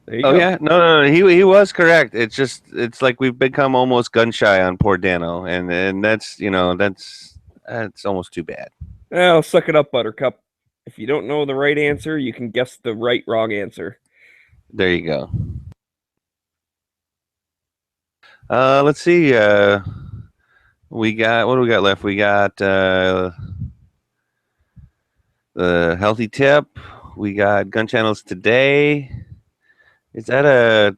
there you go. Oh yeah, no, he was correct. It's like we've become almost gun shy on poor Dano, and that's that's almost too bad. Well, suck it up, Buttercup. If you don't know the right answer, you can guess the wrong answer. There you go. Let's see. What do we got left? We got the healthy tip. We got gun channels today. Is that a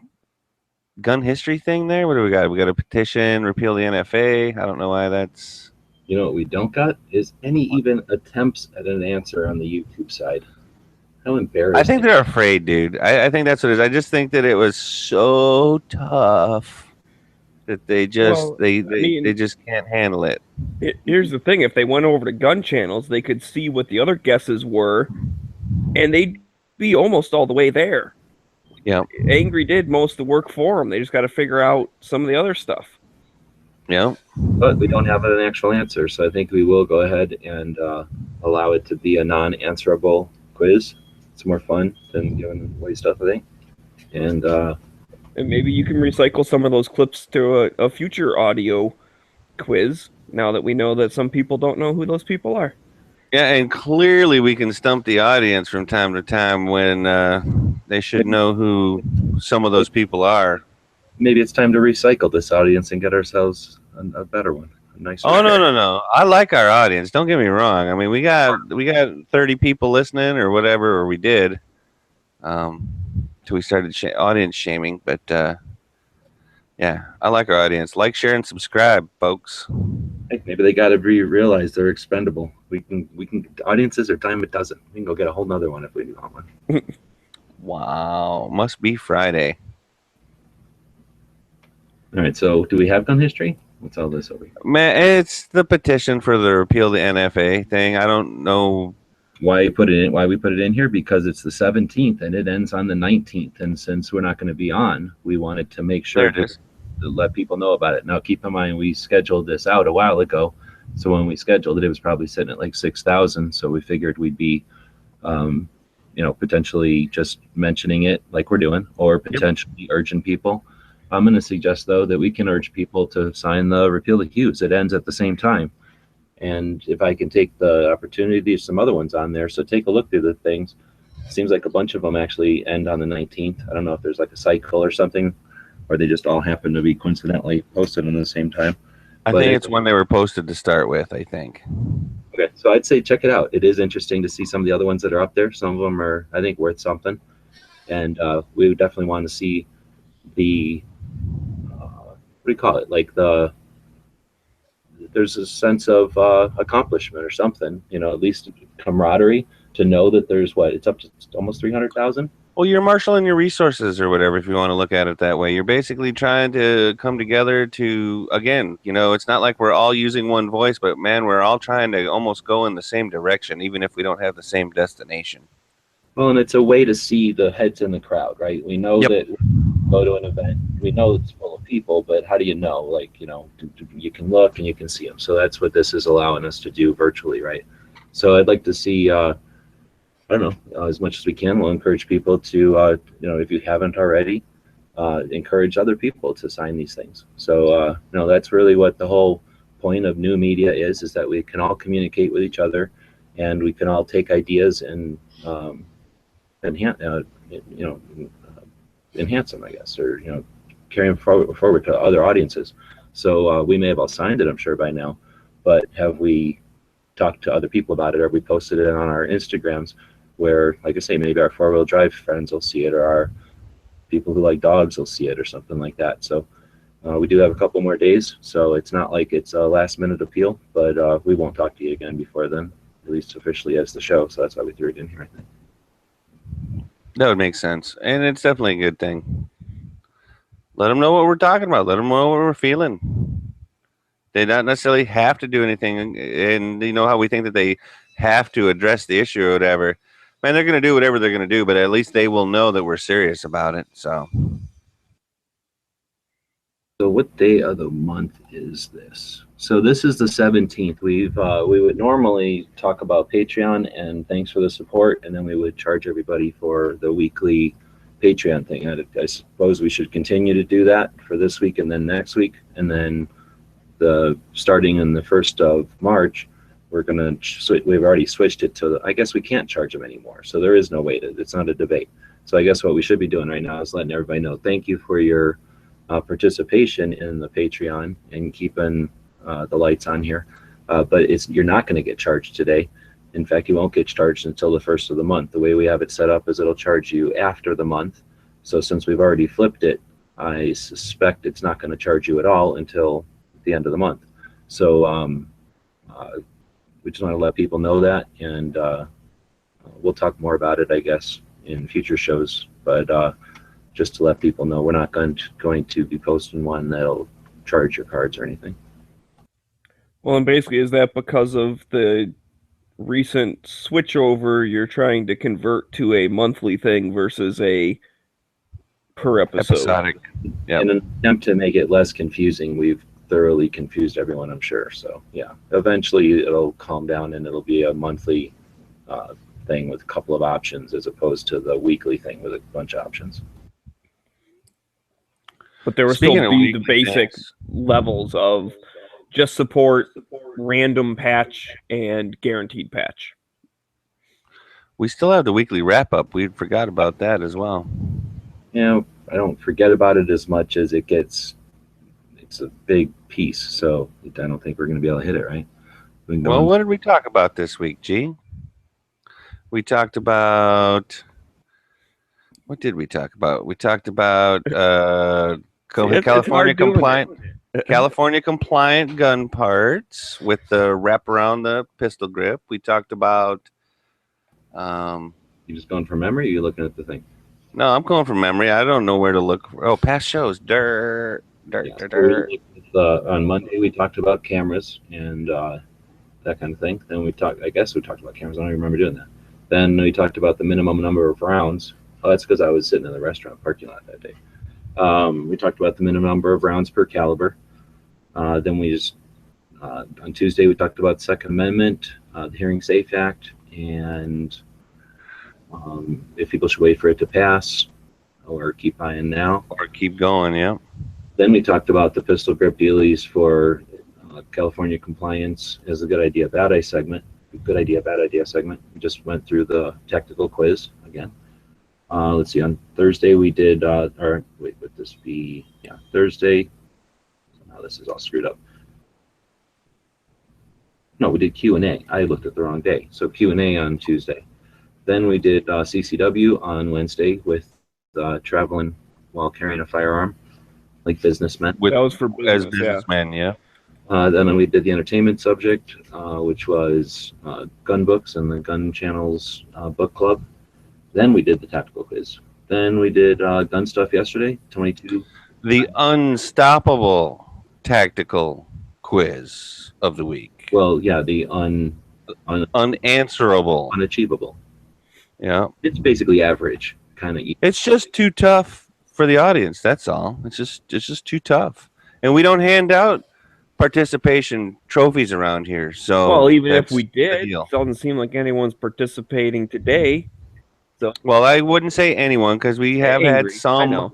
gun history thing there? What do we got? We got a petition, repeal the NFA. I don't know why that's... You know what we don't got is any even attempts at an answer on the YouTube side. How embarrassing. I think they're afraid, dude. I think that's what it is. I just think that it was so tough that they just they just can't handle it. Here's the thing. If they went over to gun channels, they could see what the other guesses were, and they'd be almost all the way there. Yeah. Angry did most of the work for them. They just got to figure out some of the other stuff. Yeah. But we don't have an actual answer, so I think we will go ahead and allow it to be a non-answerable quiz. It's more fun than giving away stuff, I think. And maybe you can recycle some of those clips to a future audio quiz, now that we know that some people don't know who those people are. Yeah, and clearly we can stump the audience from time to time when they should know who some of those people are. Maybe it's time to recycle this audience and get ourselves a better one. A nicer Oh, no. I like our audience. Don't get me wrong. I mean, we got 30 people listening or whatever, or we did, till we started audience shaming. But yeah, I like our audience. Like, share, and subscribe, folks. Hey, maybe they got to realize they're expendable. We can. Audiences are dime a dozen. We can go get a whole nother one if we want one. Wow, must be Friday. All right. So, do we have gun history? What's all this over here? Man, it's the petition for the repeal the NFA thing. I don't know why we put it in here, because it's the 17th and it ends on the 19th. And since we're not going to be on, we wanted to make sure to let people know about it. Now, keep in mind, we scheduled this out a while ago. So when we scheduled it, it was probably sitting at like 6,000. So we figured we'd be, potentially just mentioning it like we're doing, or potentially urging people. I'm going to suggest, though, that we can urge people to sign the repeal the Hughes. It ends at the same time. And if I can take the opportunity, there's some other ones on there. So take a look through the things. It seems like a bunch of them actually end on the 19th. I don't know if there's like a cycle or something, or they just all happen to be coincidentally posted at the same time. I think it's when they were posted to start with, I think. Okay, so I'd say check it out. It is interesting to see some of the other ones that are up there. Some of them are, I think, worth something. And we would definitely want to see the, what do you call it? Like there's a sense of accomplishment or something, at least camaraderie to know that there's it's up to almost 300,000. Well, you're marshaling your resources or whatever, if you want to look at it that way. You're basically trying to come together to, again, it's not like we're all using one voice, but man, we're all trying to almost go in the same direction, even if we don't have the same destination. Well, and it's a way to see the heads in the crowd, right? We know that we go to an event, we know it's full of people, but how do you know? Like, you can look and you can see them. So that's what this is allowing us to do virtually, right? So I'd like to see I don't know, as much as we can, we'll encourage people to, if you haven't already, encourage other people to sign these things. So, that's really what the whole point of new media is that we can all communicate with each other, and we can all take ideas and enhance, enhance them, I guess, or carry them forward to other audiences. So we may have all signed it, I'm sure, by now, but have we talked to other people about it, or we posted it on our Instagrams, where, like I say, maybe our four-wheel drive friends will see it, or our people who like dogs will see it, or something like that. So we do have a couple more days, so it's not like it's a last-minute appeal, but we won't talk to you again before then, at least officially as the show. So that's why we threw it in here, I think. That would make sense, and it's definitely a good thing. Let them know what we're talking about. Let them know what we're feeling. They don't necessarily have to do anything, and you know how we think that they have to address the issue or whatever. Man, they're going to do whatever they're going to do, but at least they will know that we're serious about it. So what day of the month is this? So this is the 17th. We would normally talk about Patreon and thanks for the support, and then we would charge everybody for the weekly Patreon thing. I suppose we should continue to do that for this week and then next week, and then starting in the 1st of March, we're gonna we've already switched it to. I guess we can't charge them anymore, so there is no way to. It's not a debate. So I guess what we should be doing right now is letting everybody know. Thank you for your participation in the Patreon and keeping the lights on here. But you're not going to get charged today. In fact, you won't get charged until the 1st of the month. The way we have it set up is it'll charge you after the month. So since we've already flipped it, I suspect it's not going to charge you at all until the end of the month. So we just want to let people know that, and we'll talk more about it, I guess, in future shows. But just to let people know, we're not going to be posting one that'll charge your cards or anything. Well, and basically, is that because of the recent switchover, you're trying to convert to a monthly thing versus a per episode? Episodic. Yep. In an attempt to make it less confusing, we've thoroughly confused everyone, I'm sure. So yeah, eventually it'll calm down and it'll be a monthly thing with a couple of options as opposed to the weekly thing with a bunch of options. But there will still be the basic levels of just support, random patch, and guaranteed patch. We still have the weekly wrap-up. We forgot about that as well. Yeah, I don't forget about it as much as it's a big piece, so I don't think we're going to be able to hit it, right? Well, what did we talk about this week, G? We talked about... What did we talk about? We talked about California compliant gun parts with the wrap around the pistol grip. We talked about... You just going from memory, or are you looking at the thing? No, I'm going from memory. I don't know where to look. Oh, past shows. Dirt. On Monday, we talked about cameras and that kind of thing. Then we talked about cameras. I don't even remember doing that. Then we talked about the minimum number of rounds. Oh, that's because I was sitting in the restaurant parking lot that day. We talked about the minimum number of rounds per caliber. Then we just, on Tuesday, we talked about the Second Amendment, the Hearing Safe Act, and if people should wait for it to pass or keep buying now. Or keep going, yeah. Then we talked about the pistol grip dealies for California compliance as a good idea, bad idea segment. Good idea, bad idea segment. We just went through the technical quiz again. Let's see, on Thursday we did, would this be, Thursday. Now this is all screwed up. No, we did Q&A. I looked at the wrong day. So Q&A on Tuesday. Then we did CCW on Wednesday with traveling while carrying a firearm, like businessmen. That was for business, as businessmen, yeah. Then we did the entertainment subject, which was gun books and the Gun Channel's book club. Then we did the tactical quiz. Then we did gun stuff yesterday, 22. The unstoppable tactical quiz of the week. Well, yeah, the unanswerable. Unachievable. Yeah. It's basically average, kind of. It's just too tough for the audience, that's all. It's just too tough. And we don't hand out participation trophies around here. So Well, even if that's we the did, it deal. doesn't seem like anyone's participating today. Well, I wouldn't say anyone because we have had Angry, I some. know.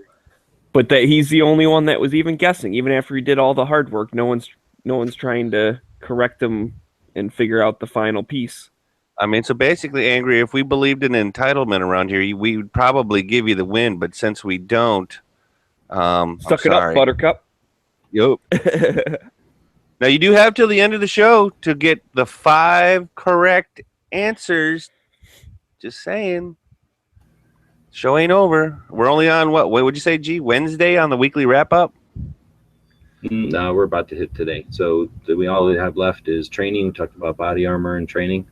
But that he's the only one that was even guessing. Even after he did all the hard work, no one's trying to correct him and figure out the final piece. I mean, so basically, Angry, if we believed in entitlement around here, we would probably give you the win. But since we don't, I'm Suck it up, sorry. Buttercup. Yup. Now, you do have till the end of the show to get the 5 correct answers. Just saying. Show ain't over. We're only on what would you say, G? Wednesday on the weekly wrap-up? No, we're about to hit today. So we all we have left is training. We talked about body armor and training,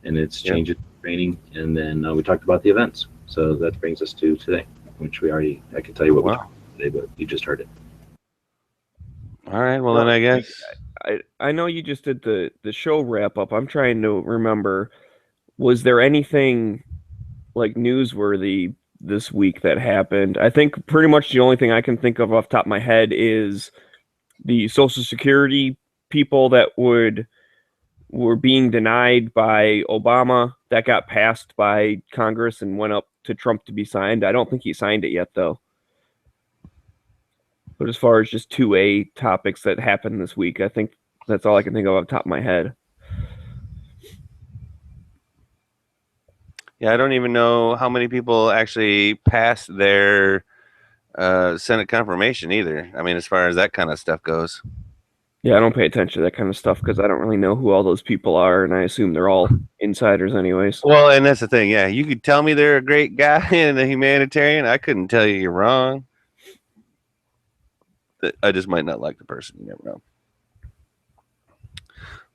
and it's change it to training. And then we talked about the events. So that brings us to today, which I can tell you what we talked about today, but you just heard it. All right. Well, then I guess. I know you just did the show wrap-up. I'm trying to remember, was there anything like newsworthy this week that happened? I think pretty much the only thing I can think of off the top of my head is the Social Security people that were being denied by Obama. That got passed by Congress and went up to Trump to be signed. I don't think he signed it yet, though. But as far as just 2A topics that happened this week, I think that's all I can think of off the top of my head. Yeah, I don't even know how many people actually passed their Senate confirmation either. I mean, as far as that kind of stuff goes. Yeah, I don't pay attention to that kind of stuff because I don't really know who all those people are, and I assume they're all insiders anyways. Well, and that's the thing. Yeah, you could tell me they're a great guy and a humanitarian. I couldn't tell you you're wrong. I just might not like the person. You never know.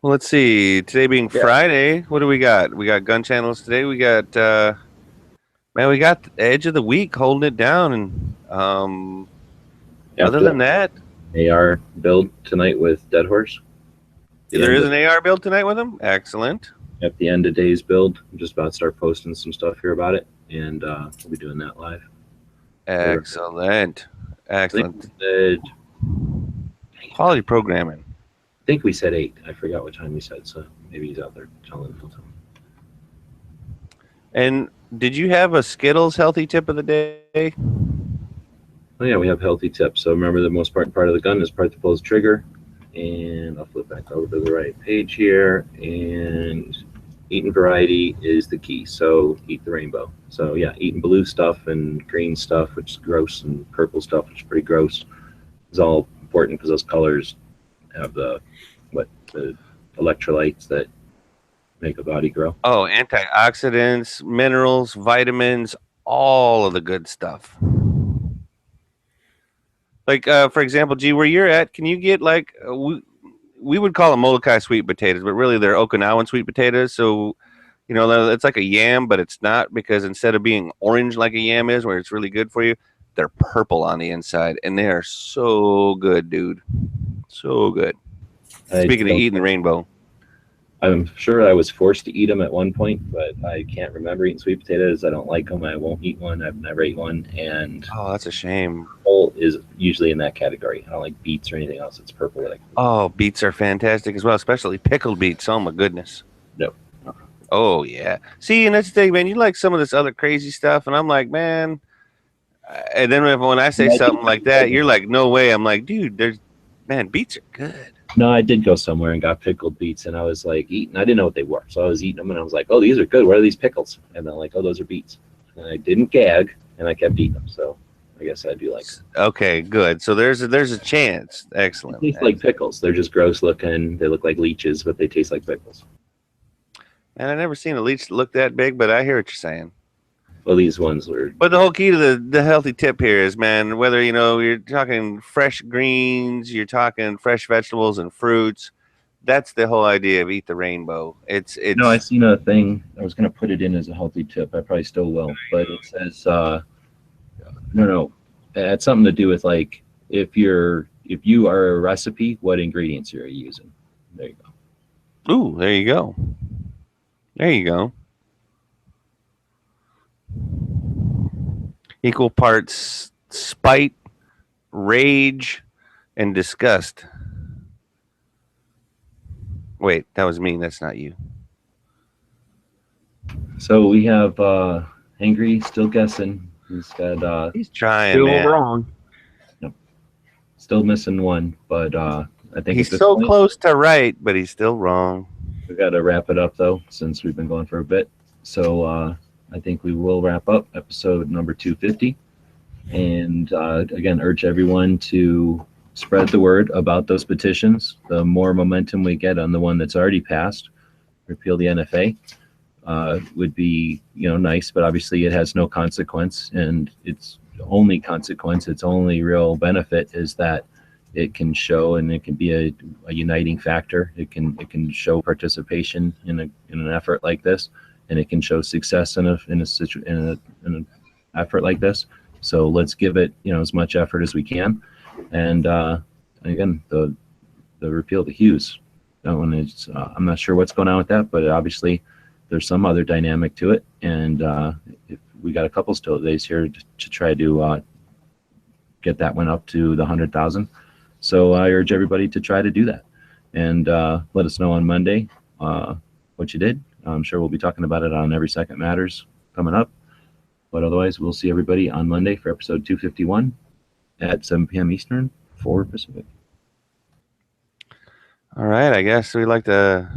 Well, let's see. Today being Friday, what do we got? We got gun channels today. We got we got the edge of the week holding it down, and other than that, AR build tonight with Dead Horse. There is an AR build tonight with him. Excellent. At the end of day's build, I'm just about to start posting some stuff here about it, and we'll be doing that live. Excellent. Excellent. Quality programming. I think we said 8. I forgot what time we said, so maybe he's out there telling them. And did you have a Skittles healthy tip of the day? Oh yeah, we have healthy tips. So remember, the most important part of the gun is part that pulls the trigger. And I'll flip back over to the right page here. And eating variety is the key. So eat the rainbow. So yeah, eating blue stuff and green stuff, which is gross, and purple stuff, which is pretty gross, is all important because those colors have the electrolytes that make a body grow. Oh, antioxidants, minerals, vitamins, all of the good stuff. Like, for example, G, where you're at, can you get like, we would call them Molokai sweet potatoes, but really they're Okinawan sweet potatoes. So, you know, it's like a yam, but it's not, because instead of being orange like a yam is, where it's really good for you, they're purple on the inside, and they are so good, dude. So good. Speaking of eating the rainbow. I'm sure I was forced to eat them at one point, but I can't remember eating sweet potatoes. I don't like them. I won't eat one. I've never ate one. And oh, that's a shame. Purple is usually in that category. I don't like beets or anything else. It's purple. Oh, beets are fantastic as well, especially pickled beets. Oh my goodness. No. Oh yeah. See, and that's the thing, man. You like some of this other crazy stuff, and I'm like, man. And then when I say something like that, you're like, no way. I'm like, dude, beets are good. No, I did go somewhere and got pickled beets, and I was like eating. I didn't know what they were, so I was eating them, and I was like, "Oh, these are good. What are these pickles?" And then like, "Oh, those are beets." And I didn't gag, and I kept eating them. So I guess I do like them. Okay, good. So there's a chance. Excellent. They taste like pickles. They're just gross looking. They look like leeches, but they taste like pickles. And I never seen a leech look that big, but I hear what you're saying. Well, these ones were. But the whole key to the healthy tip here is, man, whether you're talking fresh greens, you're talking fresh vegetables and fruits. That's the whole idea of eat the rainbow. It's. No, I seen a thing. I was gonna put it in as a healthy tip. I probably still will, but it says no. It's something to do with like if you are a recipe, what ingredients you're using. There you go. Ooh, there you go. There you go. Equal parts spite, rage, and disgust. Wait, that was me. That's not you. So we have Angry still guessing. He's got He's trying, Still man. wrong. still missing one, but I think He's at this so point, close to right, but he's still wrong. we got to wrap it up though, since we've been going for a bit. So I think we will wrap up episode number 250, and again urge everyone to spread the word about those petitions. The more momentum we get on the one that's already passed, repeal the NFA, would be nice, but obviously it has no consequence, and its only consequence, its only real benefit is that it can show, and it can be a uniting factor. It can show participation in an effort like this, and it can show success in an effort like this. So let's give it as much effort as we can. And again, the repeal the Hughes. That one is I'm not sure what's going on with that, but obviously there's some other dynamic to it. And if we got a couple still days here to try to get that one up to the 100,000. So I urge everybody to try to do that, and let us know on Monday what you did. I'm sure we'll be talking about it on Every Second Matters coming up. But otherwise, we'll see everybody on Monday for episode 251 at 7 p.m. Eastern, 4 Pacific. All right, I guess we'd like to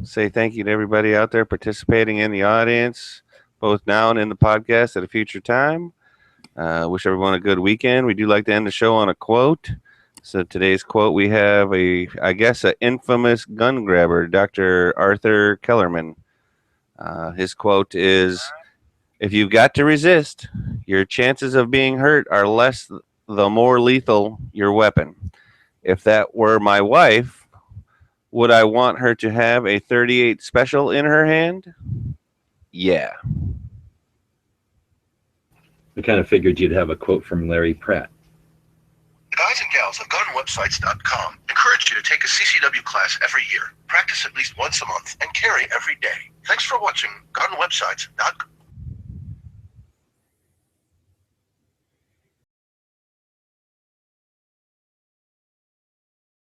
say thank you to everybody out there participating in the audience, both now and in the podcast at a future time. Wish everyone a good weekend. We do like to end the show on a quote. So today's quote, we have an infamous gun grabber, Dr. Arthur Kellerman. His quote is, "If you've got to resist, your chances of being hurt are less the more lethal your weapon. If that were my wife, would I want her to have a .38 special in her hand? Yeah." We kind of figured you'd have a quote from Larry Pratt. The guys and gals of gunwebsites.com encourage you to take a CCW class every year, practice at least once a month, and carry every day. Thanks for watching gunwebsites.com.